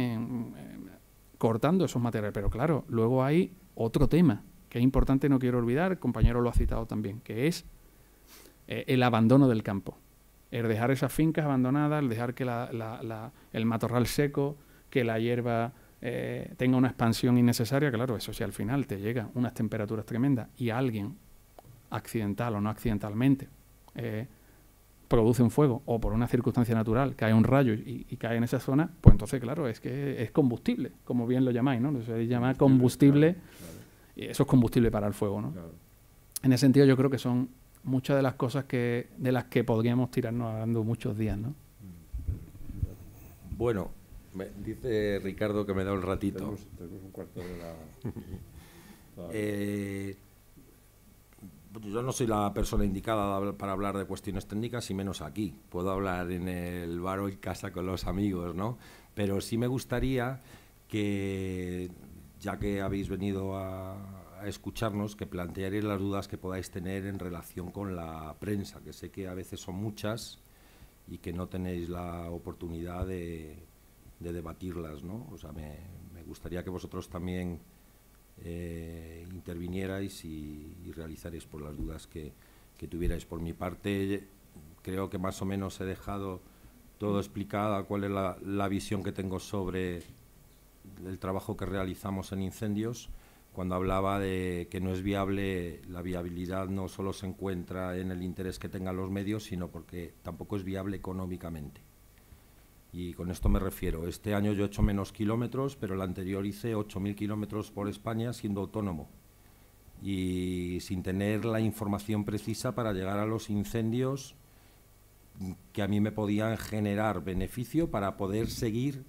cortando esos materiales. Pero claro, luego hay otro tema que es importante, no quiero olvidar, el compañero lo ha citado también, que es el abandono del campo. El dejar esas fincas abandonadas, el dejar que el matorral seco, que la hierba tenga una expansión innecesaria. Claro, eso si al final te llegan unas temperaturas tremendas y alguien, accidental o no accidentalmente, produce un fuego, o por una circunstancia natural cae un rayo y cae en esa zona, pues entonces, claro, es que es combustible, como bien lo llamáis, ¿no? Se llama combustible, claro. Y eso es combustible para el fuego, ¿no? Claro. En ese sentido yo creo que son muchas de las cosas de las que podríamos tirarnos hablando muchos días, ¿no? Bueno, dice Ricardo que me da un ratito. Tenemos un cuarto de la... Yo no soy la persona indicada para hablar de cuestiones técnicas, y menos aquí. Puedo hablar en el bar o en casa con los amigos, ¿no? Pero sí me gustaría que, ya que habéis venido a escucharnos, que plantearéis las dudas que podáis tener en relación con la prensa, que sé que a veces son muchas y que no tenéis la oportunidad de debatirlas, ¿no? O sea, me gustaría que vosotros también intervinierais y realizaréis por las dudas que tuvierais. Por mi parte, creo que más o menos he dejado todo explicado, cuál es la visión que tengo sobre el trabajo que realizamos en incendios. Cuando hablaba de que no es viable, la viabilidad no solo se encuentra en el interés que tengan los medios, sino porque tampoco es viable económicamente. Y con esto me refiero, este año yo he hecho menos kilómetros, pero el anterior hice 8.000 kilómetros por España siendo autónomo y sin tener la información precisa para llegar a los incendios que a mí me podían generar beneficio para poder seguir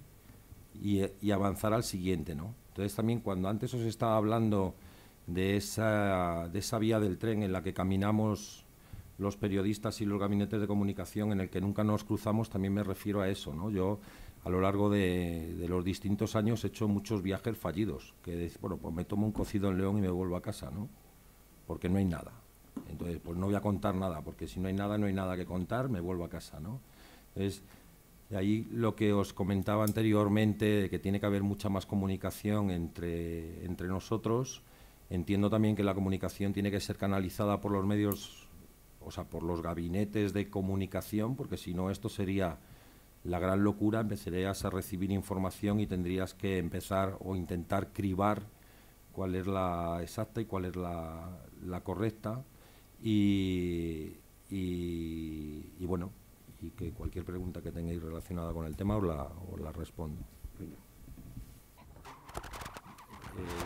y avanzar al siguiente, ¿no? Entonces también, cuando antes os estaba hablando de esa vía del tren en la que caminamos los periodistas y los gabinetes de comunicación, en el que nunca nos cruzamos, también me refiero a eso, ¿no? Yo, a lo largo de los distintos años, he hecho muchos viajes fallidos, que, bueno, pues me tomo un cocido en León y me vuelvo a casa, ¿no? Porque no hay nada. Entonces, pues no voy a contar nada, porque si no hay nada que contar, me vuelvo a casa, ¿no? Entonces, de ahí lo que os comentaba anteriormente, de que tiene que haber mucha más comunicación entre nosotros. Entiendo también que la comunicación tiene que ser canalizada por los medios, o sea, por los gabinetes de comunicación, porque si no esto sería la gran locura, empezarías a recibir información y tendrías que empezar o intentar cribar cuál es la exacta y cuál es la correcta, y bueno, y que cualquier pregunta que tengáis relacionada con el tema os la respondo.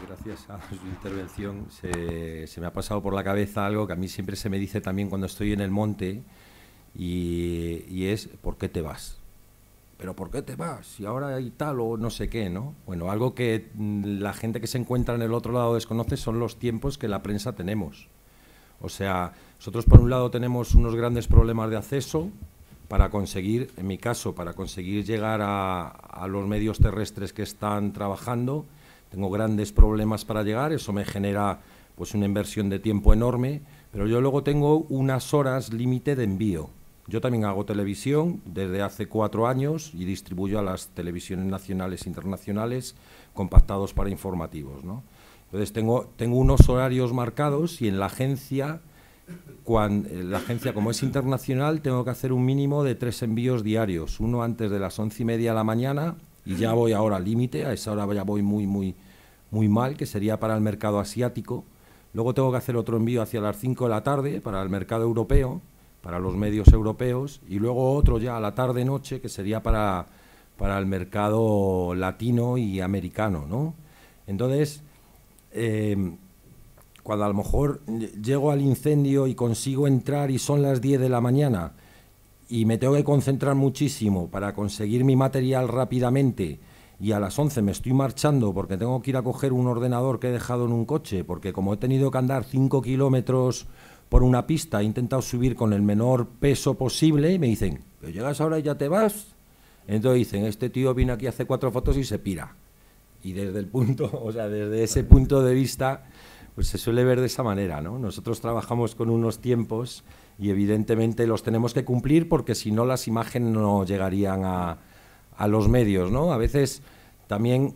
Gracias a su intervención se me ha pasado por la cabeza algo que a mí siempre se me dice también cuando estoy en el monte, y es ¿por qué te vas? ¿Pero por qué te vas? Y ahora hay tal o no sé qué, ¿no? Bueno, algo que la gente que se encuentra en el otro lado desconoce son los tiempos que la prensa tenemos. O sea, nosotros por un lado tenemos unos grandes problemas de acceso para conseguir, en mi caso, para conseguir llegar a los medios terrestres que están trabajando. Tengo grandes problemas para llegar, eso me genera pues una inversión de tiempo enorme, pero yo luego tengo unas horas límite de envío. Yo también hago televisión desde hace 4 años y distribuyo a las televisiones nacionales e internacionales compactados para informativos, ¿no? Entonces tengo unos horarios marcados, y en la agencia, como es internacional, tengo que hacer un mínimo de 3 envíos diarios, uno antes de las 11:30 de la mañana, y ya voy ahora al límite, a esa hora ya voy muy mal, que sería para el mercado asiático. Luego tengo que hacer otro envío hacia las 5 de la tarde para el mercado europeo, para los medios europeos, y luego otro ya a la tarde-noche, que sería para el mercado latino y americano, ¿no? Entonces, cuando a lo mejor llego al incendio y consigo entrar y son las 10 de la mañana y me tengo que concentrar muchísimo para conseguir mi material rápidamente, y a las 11 me estoy marchando porque tengo que ir a coger un ordenador que he dejado en un coche, porque como he tenido que andar 5 kilómetros por una pista, he intentado subir con el menor peso posible, y me dicen, ¿pero llegas ahora y ya te vas? Entonces dicen, este tío vino aquí, hace 4 fotos y se pira. Y desde ese punto de vista, pues se suele ver de esa manera, ¿no? Nosotros trabajamos con unos tiempos y evidentemente los tenemos que cumplir, porque si no las imágenes no llegarían a los medios, ¿no? A veces también,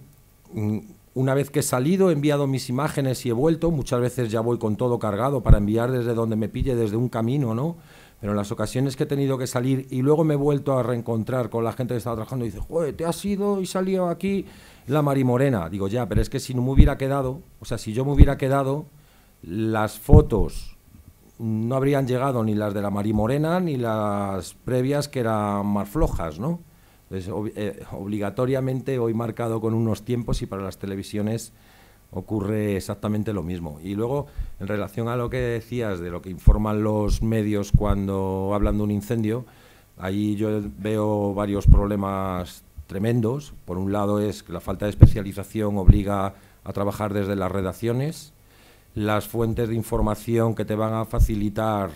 una vez que he salido, he enviado mis imágenes y he vuelto, muchas veces ya voy con todo cargado para enviar desde donde me pille, desde un camino, ¿no? Pero en las ocasiones que he tenido que salir y luego me he vuelto a reencontrar con la gente que estaba trabajando y dice, joder, te has ido y salió aquí la Marimorena. Digo, ya, pero es que si no me hubiera quedado, o sea, si yo me hubiera quedado, las fotos no habrían llegado, ni las de la Marimorena ni las previas, que eran más flojas, ¿no? Entonces, obligatoriamente voy marcado con unos tiempos, y para las televisiones ocurre exactamente lo mismo. Y luego, en relación a lo que decías de lo que informan los medios cuando hablan de un incendio, ahí yo veo varios problemas tremendos. Por un lado es que la falta de especialización obliga a trabajar desde las redacciones. Las fuentes de información que te van a facilitar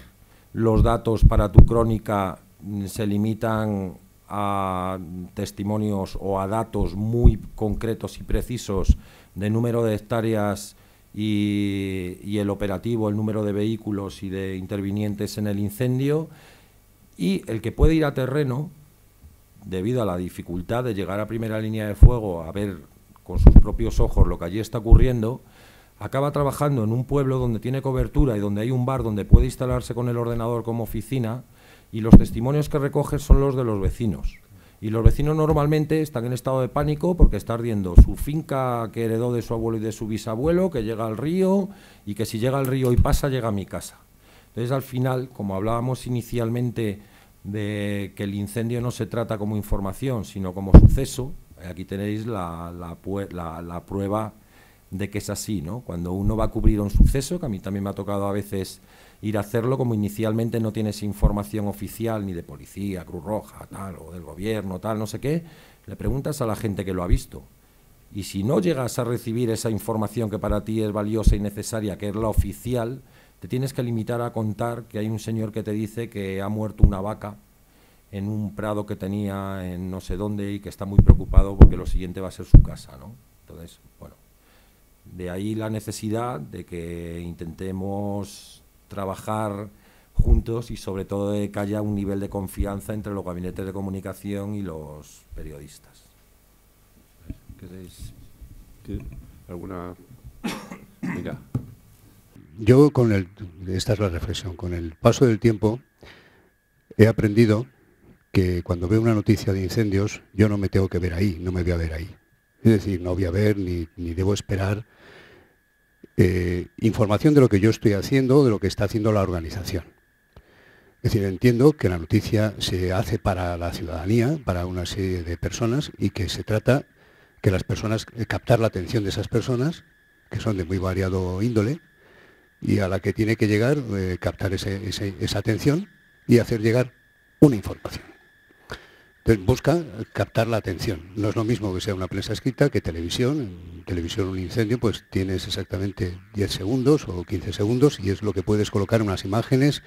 los datos para tu crónica se limitan a testimonios o a datos muy concretos y precisos de número de hectáreas y el operativo, el número de vehículos y de intervinientes en el incendio. Y el que puede ir a terreno, debido a la dificultad de llegar a primera línea de fuego a ver con sus propios ojos lo que allí está ocurriendo, acaba trabajando en un pueblo donde tiene cobertura y donde hay un bar donde puede instalarse con el ordenador como oficina, y los testimonios que recoge son los de los vecinos. Y los vecinos normalmente están en estado de pánico porque está ardiendo su finca que heredó de su abuelo y de su bisabuelo, que llega al río, y que si llega al río y pasa, llega a mi casa. Entonces, al final, como hablábamos inicialmente de que el incendio no se trata como información, sino como suceso, aquí tenéis la prueba de que es así, ¿no? Cuando uno va a cubrir un suceso, que a mí también me ha tocado a veces ir a hacerlo, como inicialmente no tienes información oficial ni de policía, Cruz Roja, tal, o del gobierno, tal, no sé qué, le preguntas a la gente que lo ha visto. Y si no llegas a recibir esa información que para ti es valiosa y necesaria, que es la oficial, te tienes que limitar a contar que hay un señor que te dice que ha muerto una vaca en un prado que tenía en no sé dónde y que está muy preocupado porque lo siguiente va a ser su casa, ¿no? Entonces, bueno, de ahí la necesidad de que intentemos trabajar juntos y sobre todo de que haya un nivel de confianza entre los gabinetes de comunicación y los periodistas. ¿Queréis alguna? Mira. Yo esta es la reflexión, con el paso del tiempo he aprendido que cuando veo una noticia de incendios yo no me tengo que ver ahí, no me voy a ver ahí. Es decir, no voy a ver ni debo esperar información de lo que yo estoy haciendo o de lo que está haciendo la organización. Es decir, entiendo que la noticia se hace para la ciudadanía, para una serie de personas, y que se trata que las personas, captar la atención de esas personas, que son de muy variado índole, y a la que tiene que llegar, captar esa atención y hacer llegar una información. Entonces busca captar la atención. No es lo mismo que sea una prensa escrita que televisión. En televisión un incendio pues tienes exactamente 10 segundos o 15 segundos y es lo que puedes colocar unas imágenes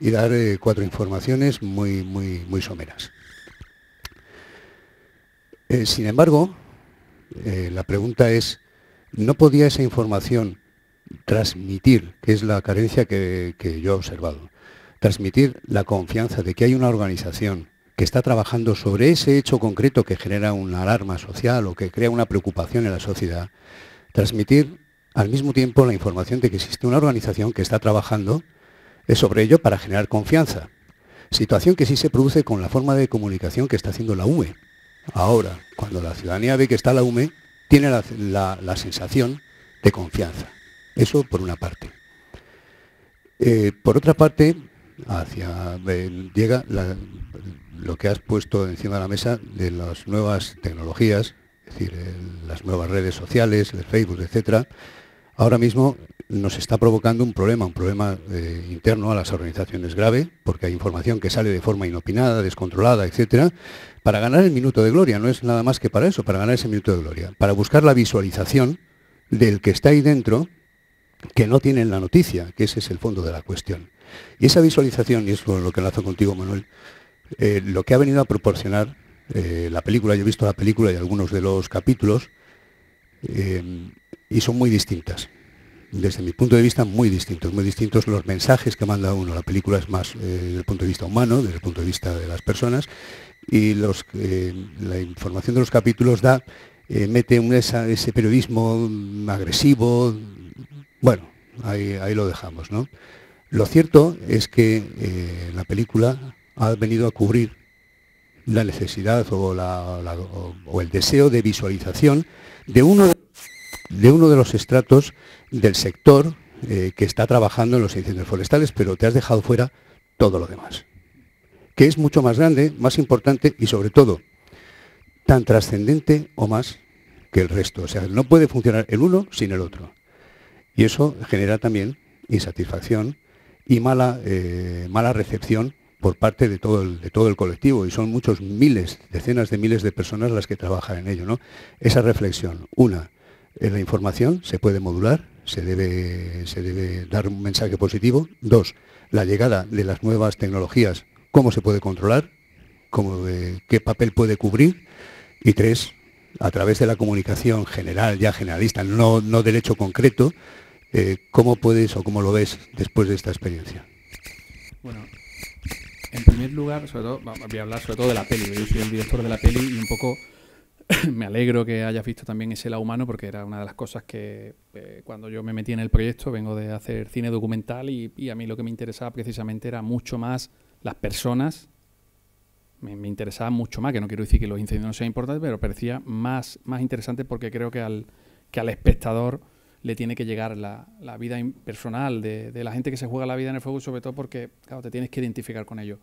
y dar 4 informaciones muy someras. Sin embargo, la pregunta es, ¿no podía esa información transmitir, que es la carencia que yo he observado, transmitir la confianza de que hay una organización que está trabajando sobre ese hecho concreto que genera una alarma social o que crea una preocupación en la sociedad, transmitir al mismo tiempo la información de que existe una organización que está trabajando sobre ello para generar confianza? Situación que sí se produce con la forma de comunicación que está haciendo la UME. Ahora, cuando la ciudadanía ve que está la UME, tiene la sensación de confianza. Eso por una parte. Por otra parte, llega lo que has puesto encima de la mesa de las nuevas tecnologías, es decir, las nuevas redes sociales, el Facebook, etcétera. Ahora mismo nos está provocando un problema interno a las organizaciones grave, porque hay información que sale de forma inopinada, descontrolada, etcétera, para ganar el minuto de gloria. No es nada más que para eso, para ganar ese minuto de gloria, para buscar la visualización del que está ahí dentro, que no tienen la noticia, que ese es el fondo de la cuestión. Y esa visualización, y es lo que enlazo contigo, Manuel, lo que ha venido a proporcionar la película, yo he visto la película y algunos de los capítulos, y son muy distintas. Desde mi punto de vista, muy distintos los mensajes que manda uno. La película es más desde el punto de vista humano, desde el punto de vista de las personas, y la información de los capítulos mete ese periodismo agresivo. Bueno, ahí lo dejamos, ¿no? Lo cierto es que la película ha venido a cubrir la necesidad o el deseo de visualización de uno de los estratos del sector que está trabajando en los incendios forestales, pero te has dejado fuera todo lo demás, que es mucho más grande, más importante y sobre todo tan trascendente o más que el resto. O sea, no puede funcionar el uno sin el otro. Y eso genera también insatisfacción y mala recepción por parte de todo el colectivo, y son muchos miles, decenas de miles de personas las que trabajan en ello, ¿no? Esa reflexión, la información se puede modular, se debe dar un mensaje positivo. 2, la llegada de las nuevas tecnologías, cómo se puede controlar, qué papel puede cubrir. Y 3, a través de la comunicación general, ya generalista, no del hecho concreto, ¿cómo puedes o cómo lo ves después de esta experiencia? Bueno, en primer lugar, sobre todo, voy a hablar sobre todo de la peli. Yo soy el director de la peli y un poco me alegro que hayas visto también ese lado humano, porque era una de las cosas que cuando yo me metí en el proyecto, vengo de hacer cine documental y a mí lo que me interesaba precisamente era mucho más las personas. Me interesaba mucho más, que no quiero decir que los incendios no sean importantes, pero parecía más interesante porque creo que al espectador le tiene que llegar la vida personal de la gente que se juega la vida en el fuego, sobre todo porque, claro, te tienes que identificar con ello.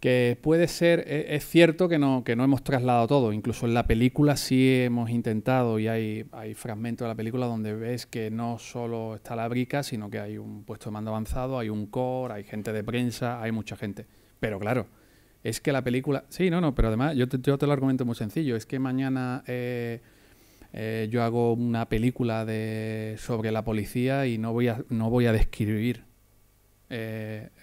Que puede ser, es cierto que no hemos trasladado todo, incluso en la película sí hemos intentado, y hay fragmentos de la película donde ves que no solo está la brica, sino que hay un puesto de mando avanzado, hay un core, hay gente de prensa, hay mucha gente. Pero claro, es que la película... Sí, pero además yo te lo argumento muy sencillo, es que mañana yo hago una película sobre la policía y no voy a describir.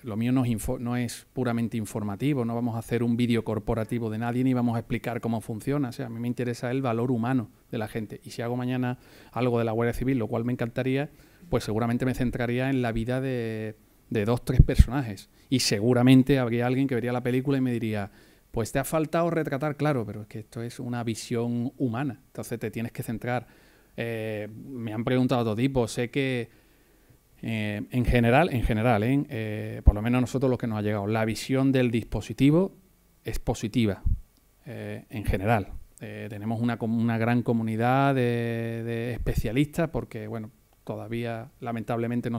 Lo mío no es puramente informativo, no vamos a hacer un vídeo corporativo de nadie ni vamos a explicar cómo funciona. O sea, a mí me interesa el valor humano de la gente. Y si hago mañana algo de la Guardia Civil, lo cual me encantaría, pues seguramente me centraría en la vida de 2 o 3 personajes. Y seguramente habría alguien que vería la película y me diría, pues te ha faltado retratar, claro, pero es que esto es una visión humana. Entonces te tienes que centrar. Me han preguntado todo tipo, sé que en general, por lo menos nosotros lo que nos ha llegado, la visión del dispositivo es positiva, en general. Tenemos una gran comunidad de especialistas porque, bueno, todavía lamentablemente no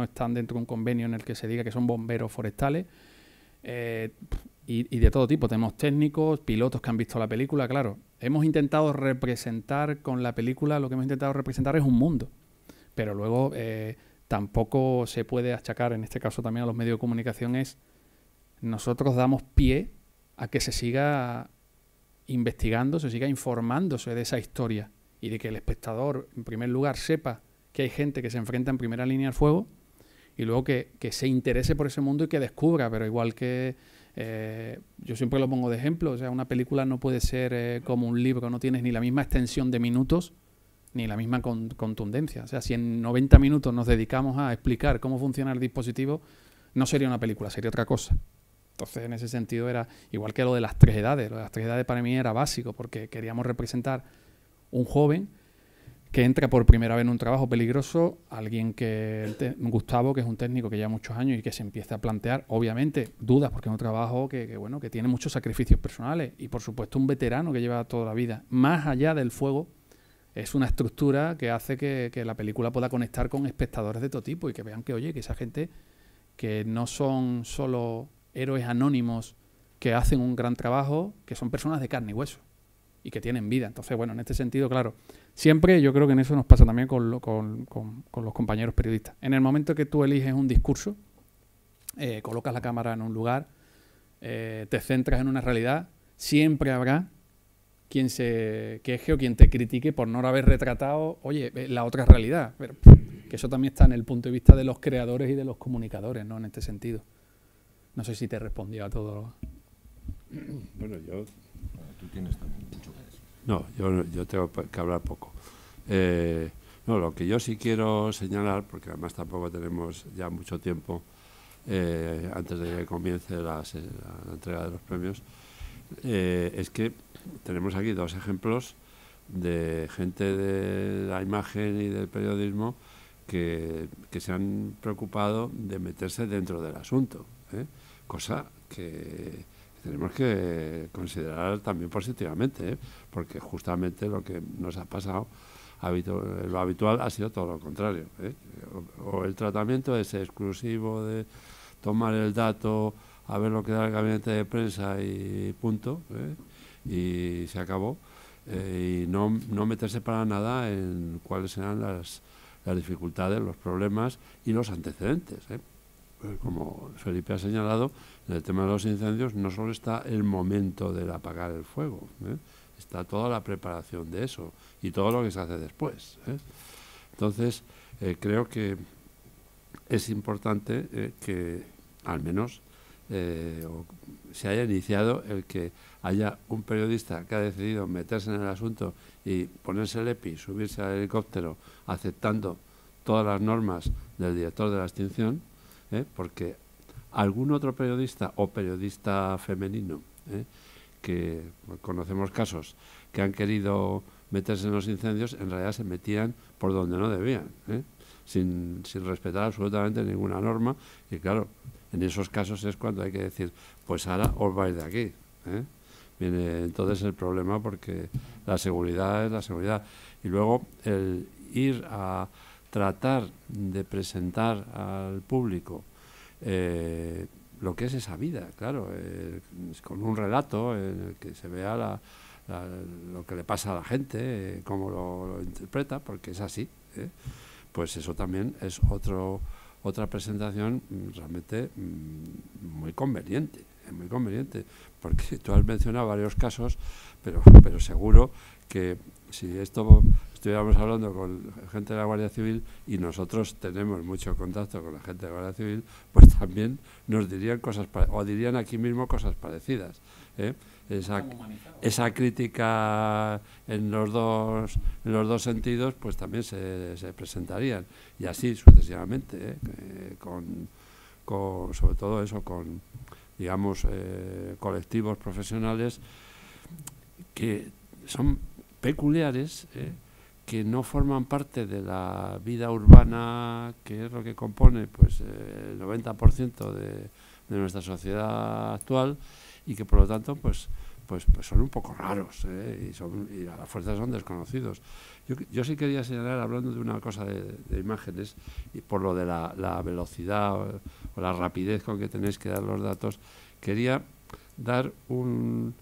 están dentro de un convenio en el que se diga que son bomberos forestales, y de todo tipo. Tenemos técnicos, pilotos que han visto la película, claro. Hemos intentado representar con la película, lo que hemos intentado representar es un mundo, pero luego tampoco se puede achacar, en este caso también a los medios de comunicación, nosotros damos pie a que se siga investigando, se siga informándose de esa historia y de que el espectador, en primer lugar, sepa que hay gente que se enfrenta en primera línea al fuego y luego que se interese por ese mundo y que descubra, pero igual que yo siempre lo pongo de ejemplo, o sea, una película no puede ser como un libro, no tienes ni la misma extensión de minutos ni la misma contundencia. O sea, si en 90 minutos nos dedicamos a explicar cómo funciona el dispositivo, no sería una película, sería otra cosa. Entonces, en ese sentido era igual que lo de las 3 edades. Lo de las 3 edades para mí era básico porque queríamos representar un joven que entra por primera vez en un trabajo peligroso, alguien Gustavo, que es un técnico que lleva muchos años y que se empieza a plantear, obviamente, dudas, porque es un trabajo que tiene muchos sacrificios personales, y por supuesto un veterano que lleva toda la vida. Más allá del fuego, es una estructura que hace que la película pueda conectar con espectadores de todo tipo y que vean que, oye, que esa gente que no son solo héroes anónimos que hacen un gran trabajo, que son personas de carne y hueso y que tienen vida. Entonces, bueno, en este sentido, claro, siempre yo creo que en eso nos pasa también con los compañeros periodistas. En el momento que tú eliges un discurso, colocas la cámara en un lugar, te centras en una realidad, siempre habrá quien se queje o quien te critique por no haber retratado, oye, la otra realidad. Pero, que eso también está en el punto de vista de los creadores y de los comunicadores, ¿no? En este sentido. No sé si te respondió a todo. Bueno, tú tienes también mucho que decir. No, yo tengo que hablar poco. No, lo que yo sí quiero señalar, porque además tampoco tenemos ya mucho tiempo antes de que comience la entrega de los premios, es que tenemos aquí 2 ejemplos de gente de la imagen y del periodismo que se han preocupado de meterse dentro del asunto, cosa que tenemos que considerar también positivamente, porque justamente lo que nos ha pasado, lo habitual ha sido todo lo contrario, o el tratamiento es exclusivo de tomar el dato, a ver lo que da el gabinete de prensa y punto, y se acabó, y no meterse para nada en cuáles serán las dificultades, los problemas y los antecedentes. Como Felipe ha señalado, en el tema de los incendios no solo está el momento del apagar el fuego, está toda la preparación de eso y todo lo que se hace después. Entonces, creo que es importante que al menos se haya iniciado el que haya un periodista que ha decidido meterse en el asunto y ponerse el EPI, subirse al helicóptero aceptando todas las normas del director de la extinción, porque algún otro periodista o periodista femenino, que conocemos casos que han querido meterse en los incendios, en realidad se metían por donde no debían, sin respetar absolutamente ninguna norma, y claro, en esos casos es cuando hay que decir, pues ahora os vais de aquí. Viene entonces el problema, porque la seguridad es la seguridad. Y luego el ir a tratar de presentar al público lo que es esa vida, claro, con un relato en el que se vea lo que le pasa a la gente, cómo lo interpreta, porque es así, pues eso también es otra presentación realmente muy conveniente, porque tú has mencionado varios casos, pero seguro que si esto estuviéramos hablando con gente de la Guardia Civil, y nosotros tenemos mucho contacto con la gente de la Guardia Civil, pues también nos dirían cosas, o dirían aquí mismo cosas parecidas, ¿eh? Esa crítica en los dos sentidos, pues también se presentarían, y así sucesivamente, sobre todo eso, con, digamos, colectivos profesionales que son peculiares, que no forman parte de la vida urbana, que es lo que compone pues el 90% de nuestra sociedad actual, y que por lo tanto pues son un poco raros, y a la fuerza son desconocidos. Yo sí quería señalar, hablando de una cosa de imágenes, y por lo de la velocidad o la rapidez con que tenéis que dar los datos, quería dar un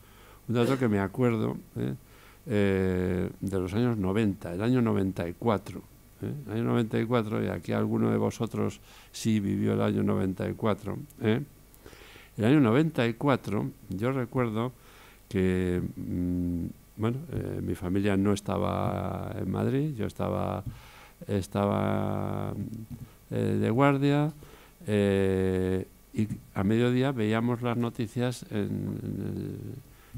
dato que me acuerdo, de los años 90, el año 94. El año 94, y aquí alguno de vosotros sí vivió el año 94. El año 94, yo recuerdo que, mi familia no estaba en Madrid, yo estaba de guardia, y a mediodía veíamos las noticias en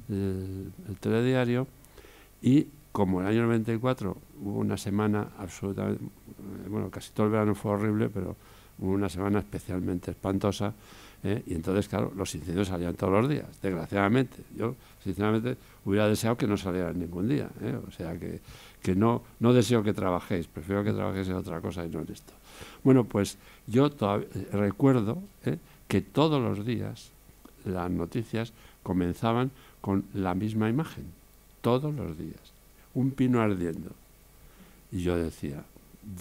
el telediario, y como el año 94 hubo una semana absolutamente, casi todo el verano fue horrible, pero hubo una semana especialmente espantosa, y entonces, claro, los incendios salían todos los días, desgraciadamente. Yo, sinceramente, hubiera deseado que no salieran ningún día, o sea que no deseo que trabajéis, prefiero que trabajéis en otra cosa y no en esto. Bueno, pues yo todavía recuerdo que todos los días las noticias comenzaban con la misma imagen, todos los días, un pino ardiendo. Y yo decía,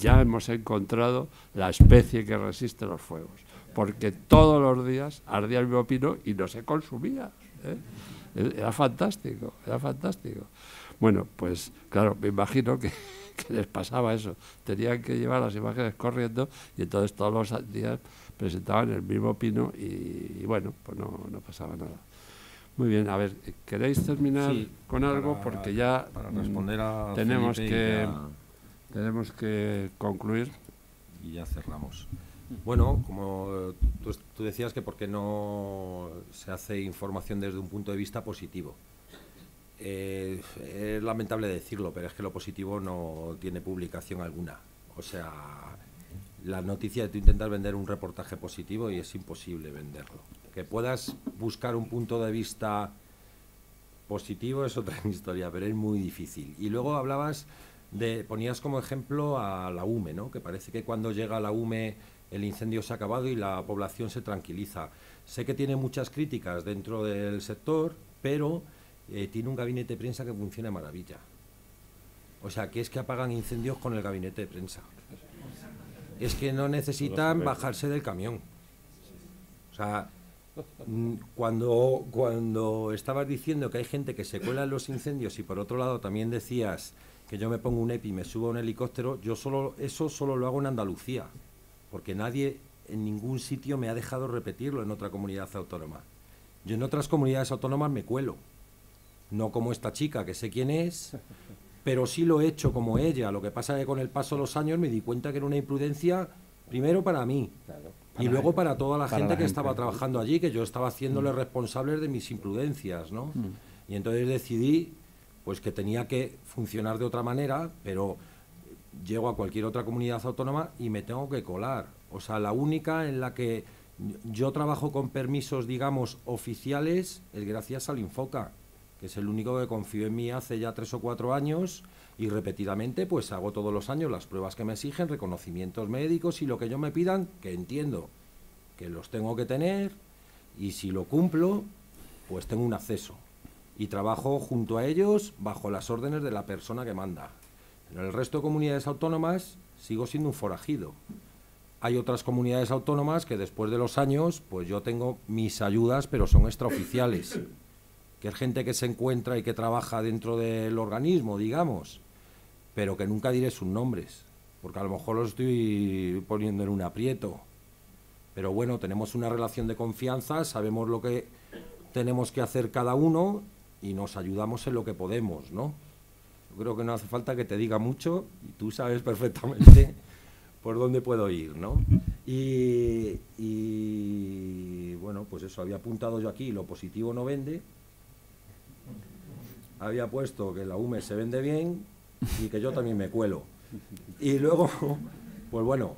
ya hemos encontrado la especie que resiste los fuegos, porque todos los días ardía el mismo pino y no se consumía. Era fantástico, era fantástico. Bueno, pues claro, me imagino que les pasaba eso. Tenían que llevar las imágenes corriendo, y entonces todos los días presentaban el mismo pino, y bueno, pues no pasaba nada. Muy bien, a ver, ¿queréis terminar con algo? Porque ya para responder a tenemos que concluir. Y ya cerramos. Bueno, como tú decías, que por qué no se hace información desde un punto de vista positivo. Es lamentable decirlo, pero es que lo positivo no tiene publicación alguna. O sea, la noticia, tú intentas vender un reportaje positivo y es imposible venderlo. Que puedas buscar un punto de vista positivo es otra historia, pero es muy difícil. Y luego ponías como ejemplo a la UME, ¿no? Que parece que cuando llega la UME el incendio se ha acabado y la población se tranquiliza. Sé que tiene muchas críticas dentro del sector, pero tiene un gabinete de prensa que funciona de maravilla. O sea, que es que apagan incendios con el gabinete de prensa. Es que no necesitan bajarse del camión. O sea, cuando estabas diciendo que hay gente que se cuela en los incendios, y por otro lado también decías que yo me pongo un EPI y me subo a un helicóptero, eso solo lo hago en Andalucía, porque nadie en ningún sitio me ha dejado repetirlo en otra comunidad autónoma. Yo en otras comunidades autónomas me cuelo, no como esta chica, que sé quién es, pero sí lo he hecho como ella. Lo que pasa es que con el paso de los años me di cuenta que era una imprudencia, primero para mí, y luego para toda la gente que estaba trabajando allí, que yo estaba haciéndole responsables de mis imprudencias, ¿no? Y entonces decidí pues que tenía que funcionar de otra manera, pero llego a cualquier otra comunidad autónoma y me tengo que colar. O sea, la única en la que yo trabajo con permisos, digamos, oficiales, es gracias al Infoca, que es el único que confió en mí hace ya 3 o 4 años, y repetidamente pues hago todos los años las pruebas que me exigen, reconocimientos médicos y lo que ellos me pidan, que entiendo que los tengo que tener, y si lo cumplo, pues tengo un acceso. Y trabajo junto a ellos bajo las órdenes de la persona que manda. En el resto de comunidades autónomas sigo siendo un forajido. Hay otras comunidades autónomas que después de los años, pues yo tengo mis ayudas, pero son extraoficiales. Que es gente que se encuentra y que trabaja dentro del organismo, digamos, pero que nunca diré sus nombres, porque a lo mejor los estoy poniendo en un aprieto. Pero bueno, tenemos una relación de confianza, sabemos lo que tenemos que hacer cada uno y nos ayudamos en lo que podemos, ¿no? Yo creo que no hace falta que te diga mucho y tú sabes perfectamente por dónde puedo ir, ¿no? Y bueno, pues eso, había apuntado yo aquí, lo positivo no vende, había puesto que la UME se vende bien y que yo también me cuelo. Y luego, pues bueno,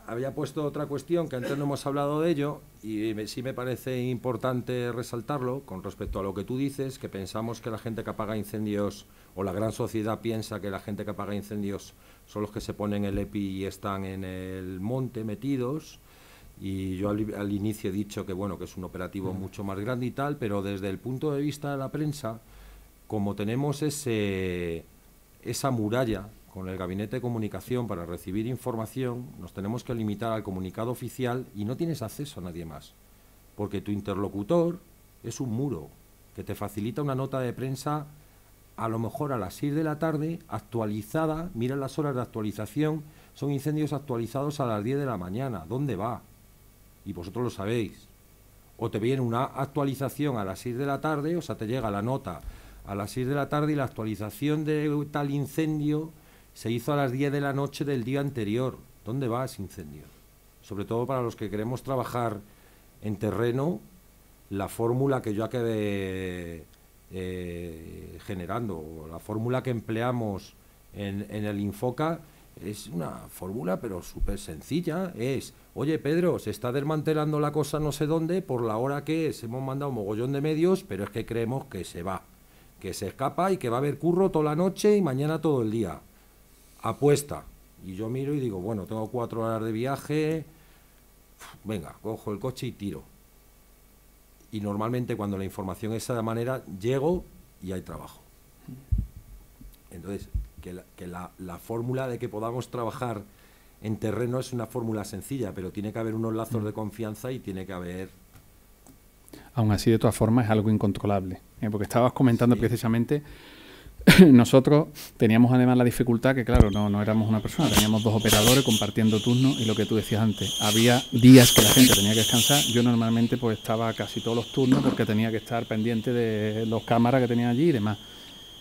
había puesto otra cuestión que antes no hemos hablado de ello y sí me parece importante resaltarlo con respecto a lo que tú dices, que pensamos que la gente que apaga incendios, o la gran sociedad piensa que la gente que apaga incendios son los que se ponen el EPI y están en el monte metidos. Y yo al inicio he dicho que bueno, que es un operativo mucho más grande y tal, pero desde el punto de vista de la prensa, como tenemos esa muralla con el gabinete de comunicación para recibir información, nos tenemos que limitar al comunicado oficial y no tienes acceso a nadie más, porque tu interlocutor es un muro que te facilita una nota de prensa a lo mejor a las 6 de la tarde, actualizada, mira las horas de actualización, son incendios actualizados a las 10 de la mañana, ¿dónde va? Y vosotros lo sabéis. O te viene una actualización a las 6 de la tarde, o sea, te llega la nota a las 6 de la tarde y la actualización de tal incendio se hizo a las 10 de la noche del día anterior. ¿Dónde va ese incendio? Sobre todo para los que queremos trabajar en terreno, la fórmula que yo acabé generando, la fórmula que empleamos en el Infoca, es una fórmula pero súper sencilla. Es, oye Pedro, se está desmantelando la cosa no sé dónde, por la hora que es, hemos mandado un mogollón de medios, pero es que creemos que se va, que se escapa y que va a haber curro toda la noche y mañana todo el día. Apuesta. Y yo miro y digo, bueno, tengo 4 horas de viaje, venga, cojo el coche y tiro. Y normalmente cuando la información es de esa manera, llego y hay trabajo. Entonces, que la fórmula de que podamos trabajar en terreno es una fórmula sencilla, pero tiene que haber unos lazos de confianza y tiene que haber... Aún así, de todas formas, es algo incontrolable. Porque estabas comentando precisamente, nosotros teníamos además la dificultad que, claro, no éramos una persona, teníamos 2 operadores compartiendo turnos y lo que tú decías antes, había días que la gente tenía que descansar. Yo normalmente pues estaba casi todos los turnos porque tenía que estar pendiente de los cámaras que tenía allí y demás.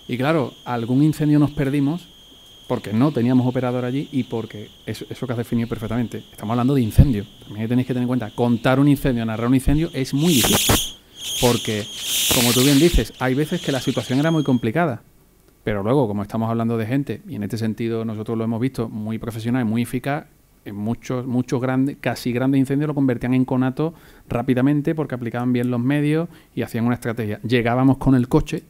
Y claro, algún incendio nos perdimos porque no teníamos operador allí y porque eso que has definido perfectamente. Estamos hablando de incendio. También tenéis que tener en cuenta, contar un incendio, narrar un incendio es muy difícil. Porque, como tú bien dices, hay veces que la situación era muy complicada. Pero luego, como estamos hablando de gente, y en este sentido nosotros lo hemos visto, muy profesional y muy eficaz, en muchos grandes, casi grandes incendios lo convertían en conato rápidamente porque aplicaban bien los medios y hacían una estrategia. Llegábamos con el coche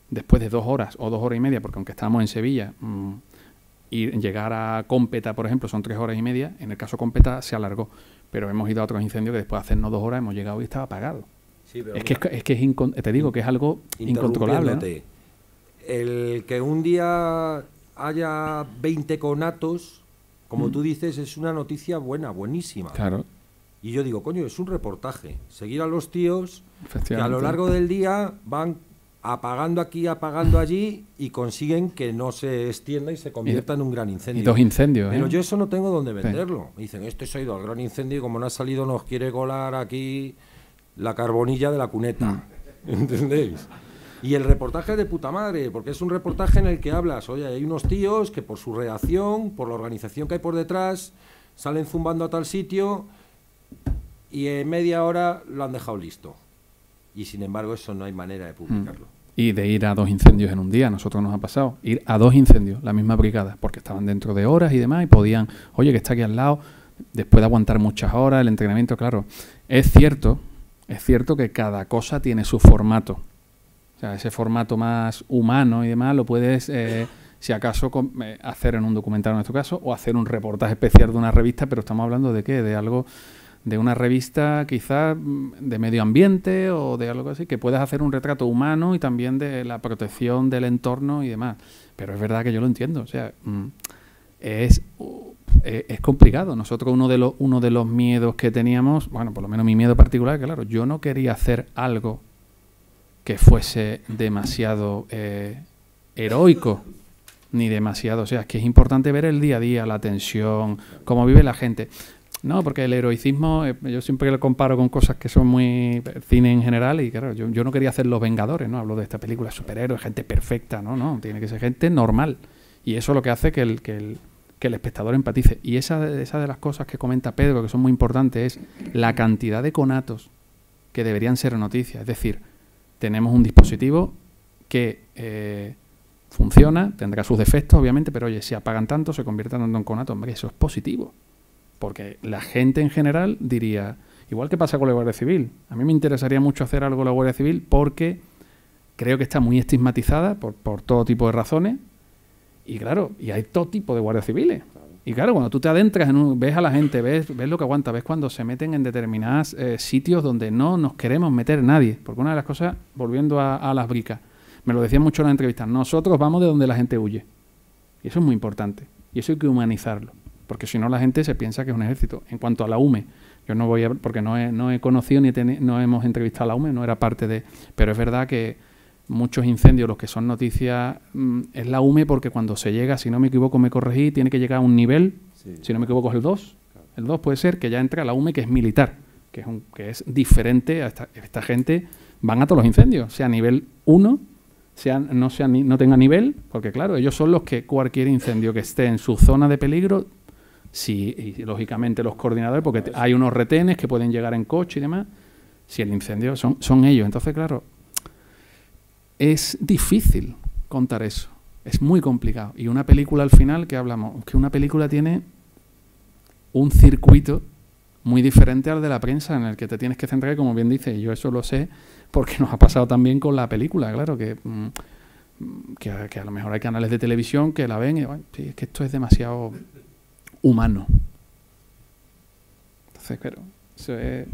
después de 2 horas o 2 horas y media, porque aunque estábamos en Sevilla, y llegar a Cómpeta, por ejemplo, son 3 horas y media, en el caso Cómpeta se alargó, pero hemos ido a otros incendios que después de hacernos 2 horas hemos llegado y estaba apagado. Sí, pero te digo que es algo incontrolable, ¿no? El que un día haya 20 conatos, como tú dices, es una noticia buena, buenísima. Claro. Y yo digo, coño, es un reportaje. Seguir a los tíos que a lo largo del día van apagando aquí, apagando allí y consiguen que no se extienda y se convierta en un gran incendio. Y 2 incendios. Pero yo eso no tengo donde venderlo. Me dicen, este se ha ido al gran incendio y como no ha salido nos quiere colar aquí la carbonilla de la cuneta. ¿Entendéis? Y el reportaje es de puta madre, porque es un reportaje en el que hablas, oye, hay unos tíos que por su redacción, por la organización que hay por detrás, salen zumbando a tal sitio y en media hora lo han dejado listo. Y sin embargo eso no hay manera de publicarlo. Y de ir a 2 incendios en un día, a nosotros nos ha pasado, ir a 2 incendios, la misma brigada, porque estaban dentro de horas y demás y podían, oye, que está aquí al lado, después de aguantar muchas horas, el entrenamiento, claro. Es cierto que cada cosa tiene su formato. O sea, ese formato más humano y demás lo puedes, si acaso, hacer en un documental en nuestro caso, o hacer un reportaje especial de una revista, pero estamos hablando de ¿qué? De algo, de una revista quizás de medio ambiente o de algo así, que puedas hacer un retrato humano y también de la protección del entorno y demás. Pero es verdad que yo lo entiendo, o sea, es complicado. Nosotros uno de los miedos que teníamos, bueno, por lo menos mi miedo particular, que claro, yo no quería hacer algo que fuese demasiado heroico, ni demasiado, o sea, es que es importante ver el día a día, la tensión, cómo vive la gente. No, porque el heroicismo, yo siempre lo comparo con cosas que son muy cine en general y claro, yo no quería hacer Los Vengadores, ¿no? Hablo de esta película de superhéroes, gente perfecta, no, tiene que ser gente normal. Y eso es lo que hace que el espectador empatice. Y esa de las cosas que comenta Pedro, que son muy importantes, es la cantidad de conatos que deberían ser noticias. Es decir, tenemos un dispositivo que funciona, tendrá sus defectos, obviamente, pero oye, si apagan tanto, se convierte tanto en conato, hombre, eso es positivo. Porque la gente en general diría, igual que pasa con la Guardia Civil, a mí me interesaría mucho hacer algo con la Guardia Civil porque creo que está muy estigmatizada por todo tipo de razones y claro, y hay todo tipo de guardias civiles. Y claro, cuando tú te adentras, ves a la gente, ves lo que aguanta, ves cuando se meten en determinados sitios donde no nos queremos meter nadie. Porque una de las cosas, volviendo a las bricas, me lo decían mucho en las entrevistas, nosotros vamos de donde la gente huye. Y eso es muy importante. Y eso hay que humanizarlo. Porque si no la gente se piensa que es un ejército. En cuanto a la UME, yo no voy a... porque no he conocido no hemos entrevistado a la UME, no era parte de... Pero es verdad que muchos incendios, los que son noticias, es la UME porque cuando se llega, si no me equivoco, me corregí, tiene que llegar a un nivel, sí. Si no me equivoco es el 2. Claro. El 2 puede ser que ya entra la UME, que es militar, que es diferente a esta gente, van a todos los incendios, sea nivel 1, no tenga nivel, porque claro, ellos son los que cualquier incendio que esté en su zona de peligro, sí, y lógicamente los coordinadores, porque hay unos retenes que pueden llegar en coche y demás, si el incendio son ellos. Entonces, claro, es difícil contar eso, es muy complicado. Y una película al final, que hablamos, que una película tiene un circuito muy diferente al de la prensa, en el que te tienes que centrar, como bien dice, y yo eso lo sé, porque nos ha pasado también con la película, claro, que a lo mejor hay canales de televisión que la ven y bueno, sí, es que esto es demasiado humano. Entonces, claro, eso es...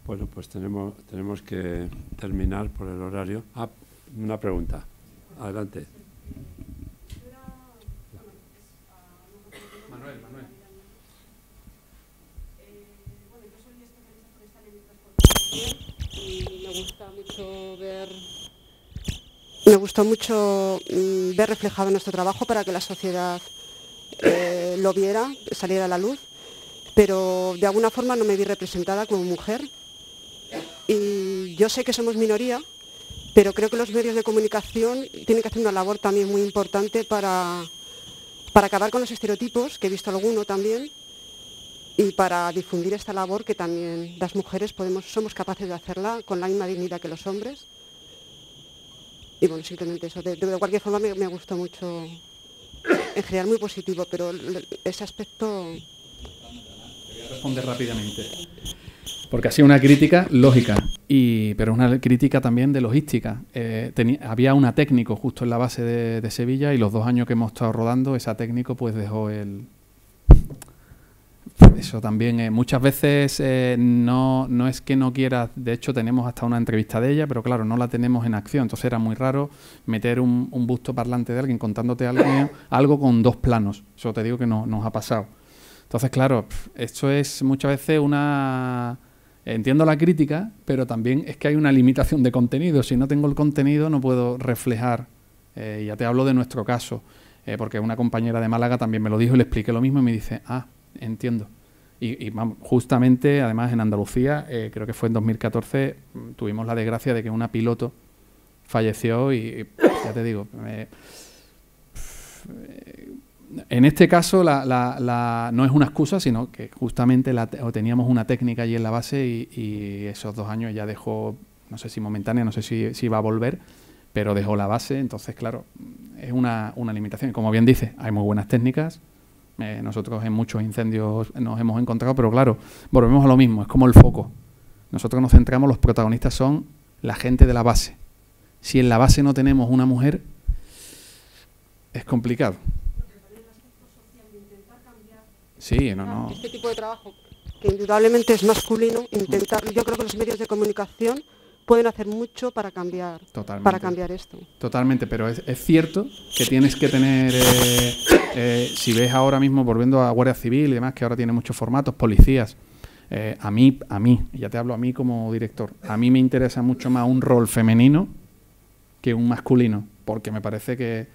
Bueno, pues tenemos que terminar por el horario. Una pregunta. Adelante. Manuel. Bueno, yo soy especialista forestal y me gusta mucho ver reflejado nuestro trabajo para que la sociedad lo viera, saliera a la luz, pero de alguna forma no me vi representada como mujer. Y yo sé que somos minoría, pero creo que los medios de comunicación tienen que hacer una labor también muy importante para acabar con los estereotipos, que he visto alguno también, y para difundir esta labor que también las mujeres somos capaces de hacerla con la misma dignidad que los hombres. Y bueno, simplemente eso. De cualquier forma me gustó mucho, en general muy positivo, pero ese aspecto... Te voy a responder rápidamente. Porque ha sido una crítica lógica, pero una crítica también de logística. Había una técnico justo en la base de Sevilla y los 2 años que hemos estado rodando, esa técnico pues dejó eso también. Muchas veces no es que no quieras, de hecho tenemos hasta una entrevista de ella, pero claro, no la tenemos en acción. Entonces era muy raro meter un busto parlante de alguien contándote algo con 2 planos. Eso te digo que nos ha pasado. Entonces, claro, esto es muchas veces una... Entiendo la crítica, pero también es que hay una limitación de contenido. Si no tengo el contenido no puedo reflejar. Ya te hablo de nuestro caso, porque una compañera de Málaga también me lo dijo y le expliqué lo mismo y me dice, entiendo. Y justamente, además, en Andalucía, creo que fue en 2014, tuvimos la desgracia de que una piloto falleció y ya te digo... En este caso no es una excusa, sino que justamente teníamos una técnica allí en la base y esos 2 años ya dejó, no sé si momentánea, no sé si va a volver, pero dejó la base. Entonces, claro, es una limitación. Como bien dice, hay muy buenas técnicas. Nosotros en muchos incendios nos hemos encontrado, pero claro, volvemos a lo mismo, es como el foco. Nosotros nos centramos, los protagonistas son la gente de la base. Si en la base no tenemos una mujer, es complicado. Sí, no. Este tipo de trabajo, que indudablemente es masculino, yo creo que los medios de comunicación pueden hacer mucho para cambiar esto. Totalmente, pero es cierto que tienes que tener, si ves ahora mismo, volviendo a Guardia Civil y demás, que ahora tiene muchos formatos, policías, a mí, ya te hablo a mí como director, a mí me interesa mucho más un rol femenino que un masculino, porque me parece que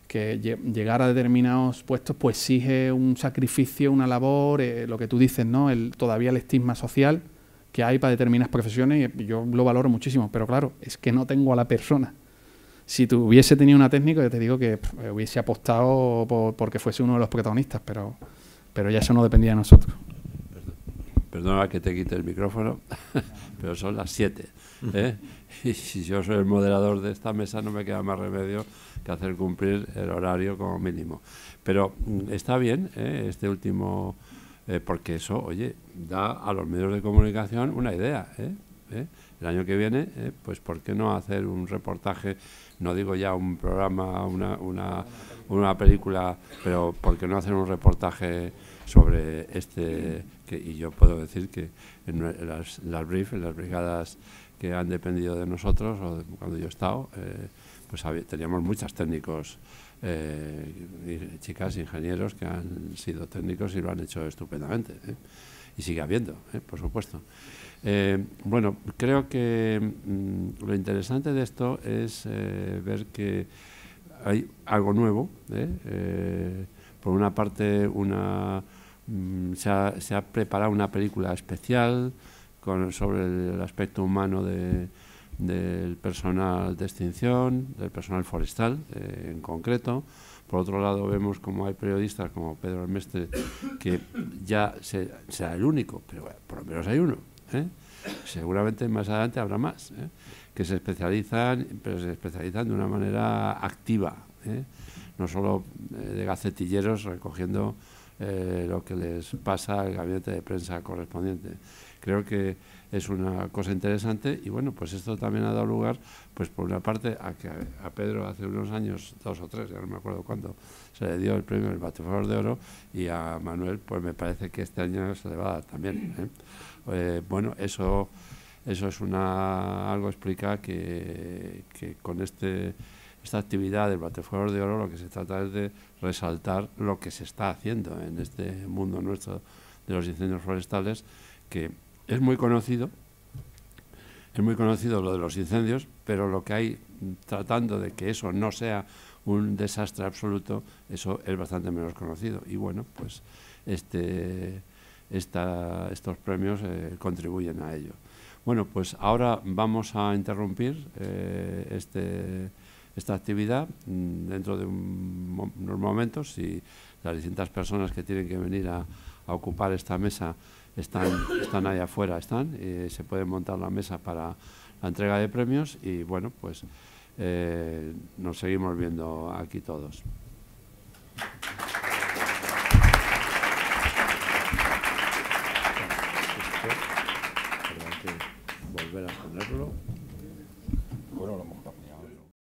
que llegar a determinados puestos pues exige un sacrificio, una labor, lo que tú dices, ¿no? Todavía el estigma social que hay para determinadas profesiones, y yo lo valoro muchísimo, pero claro, es que no tengo a la persona. Si hubiese tenido una técnica, yo te digo que hubiese apostado porque fuese uno de los protagonistas, pero ya eso no dependía de nosotros. Perdona que te quite el micrófono, pero son las 7, ¿eh? Y si yo soy el moderador de esta mesa, no me queda más remedio que hacer cumplir el horario como mínimo. Pero está bien, este último, porque eso, oye, da a los medios de comunicación una idea, El año que viene, pues ¿por qué no hacer un reportaje? No digo ya un programa, una película, pero ¿por qué no hacer un reportaje sobre y yo puedo decir que en las BRIF, en las brigadas que han dependido de nosotros, o cuando yo he estado, pues teníamos muchos técnicos, chicas, ingenieros que han sido técnicos y lo han hecho estupendamente, y sigue habiendo, por supuesto. Bueno, creo que lo interesante de esto es ver que hay algo nuevo. Por una parte, se ha preparado una película especial sobre el aspecto humano del personal de extinción, del personal forestal en concreto. Por otro lado, vemos como hay periodistas como Pedro Almestre, que ya será el único, pero bueno, por lo menos hay uno. Seguramente más adelante habrá más, que se especializan, pero se especializan de una manera activa, no solo de gacetilleros recogiendo lo que les pasa al gabinete de prensa correspondiente. Creo que es una cosa interesante y bueno, pues esto también ha dado lugar, pues por una parte, a que a Pedro hace unos años, 2 o 3, ya no me acuerdo cuándo, se le dio el premio del Batefuegos de Oro, y a Manuel, pues me parece que este año se le va a dar también. Bueno, eso es algo explica que con esta actividad del Batefuegos de Oro lo que se trata es de resaltar lo que se está haciendo en este mundo nuestro de los incendios forestales, que es muy conocido lo de los incendios, pero lo que hay tratando de que eso no sea un desastre absoluto, eso es bastante menos conocido. Y bueno, pues estos premios contribuyen a ello. Bueno, pues ahora vamos a interrumpir esta actividad dentro de unos momentos, y las distintas personas que tienen que venir a ocupar esta mesa están ahí afuera, se pueden montar la mesa para la entrega de premios, y bueno, pues nos seguimos viendo aquí todos. Volver a ponerlo.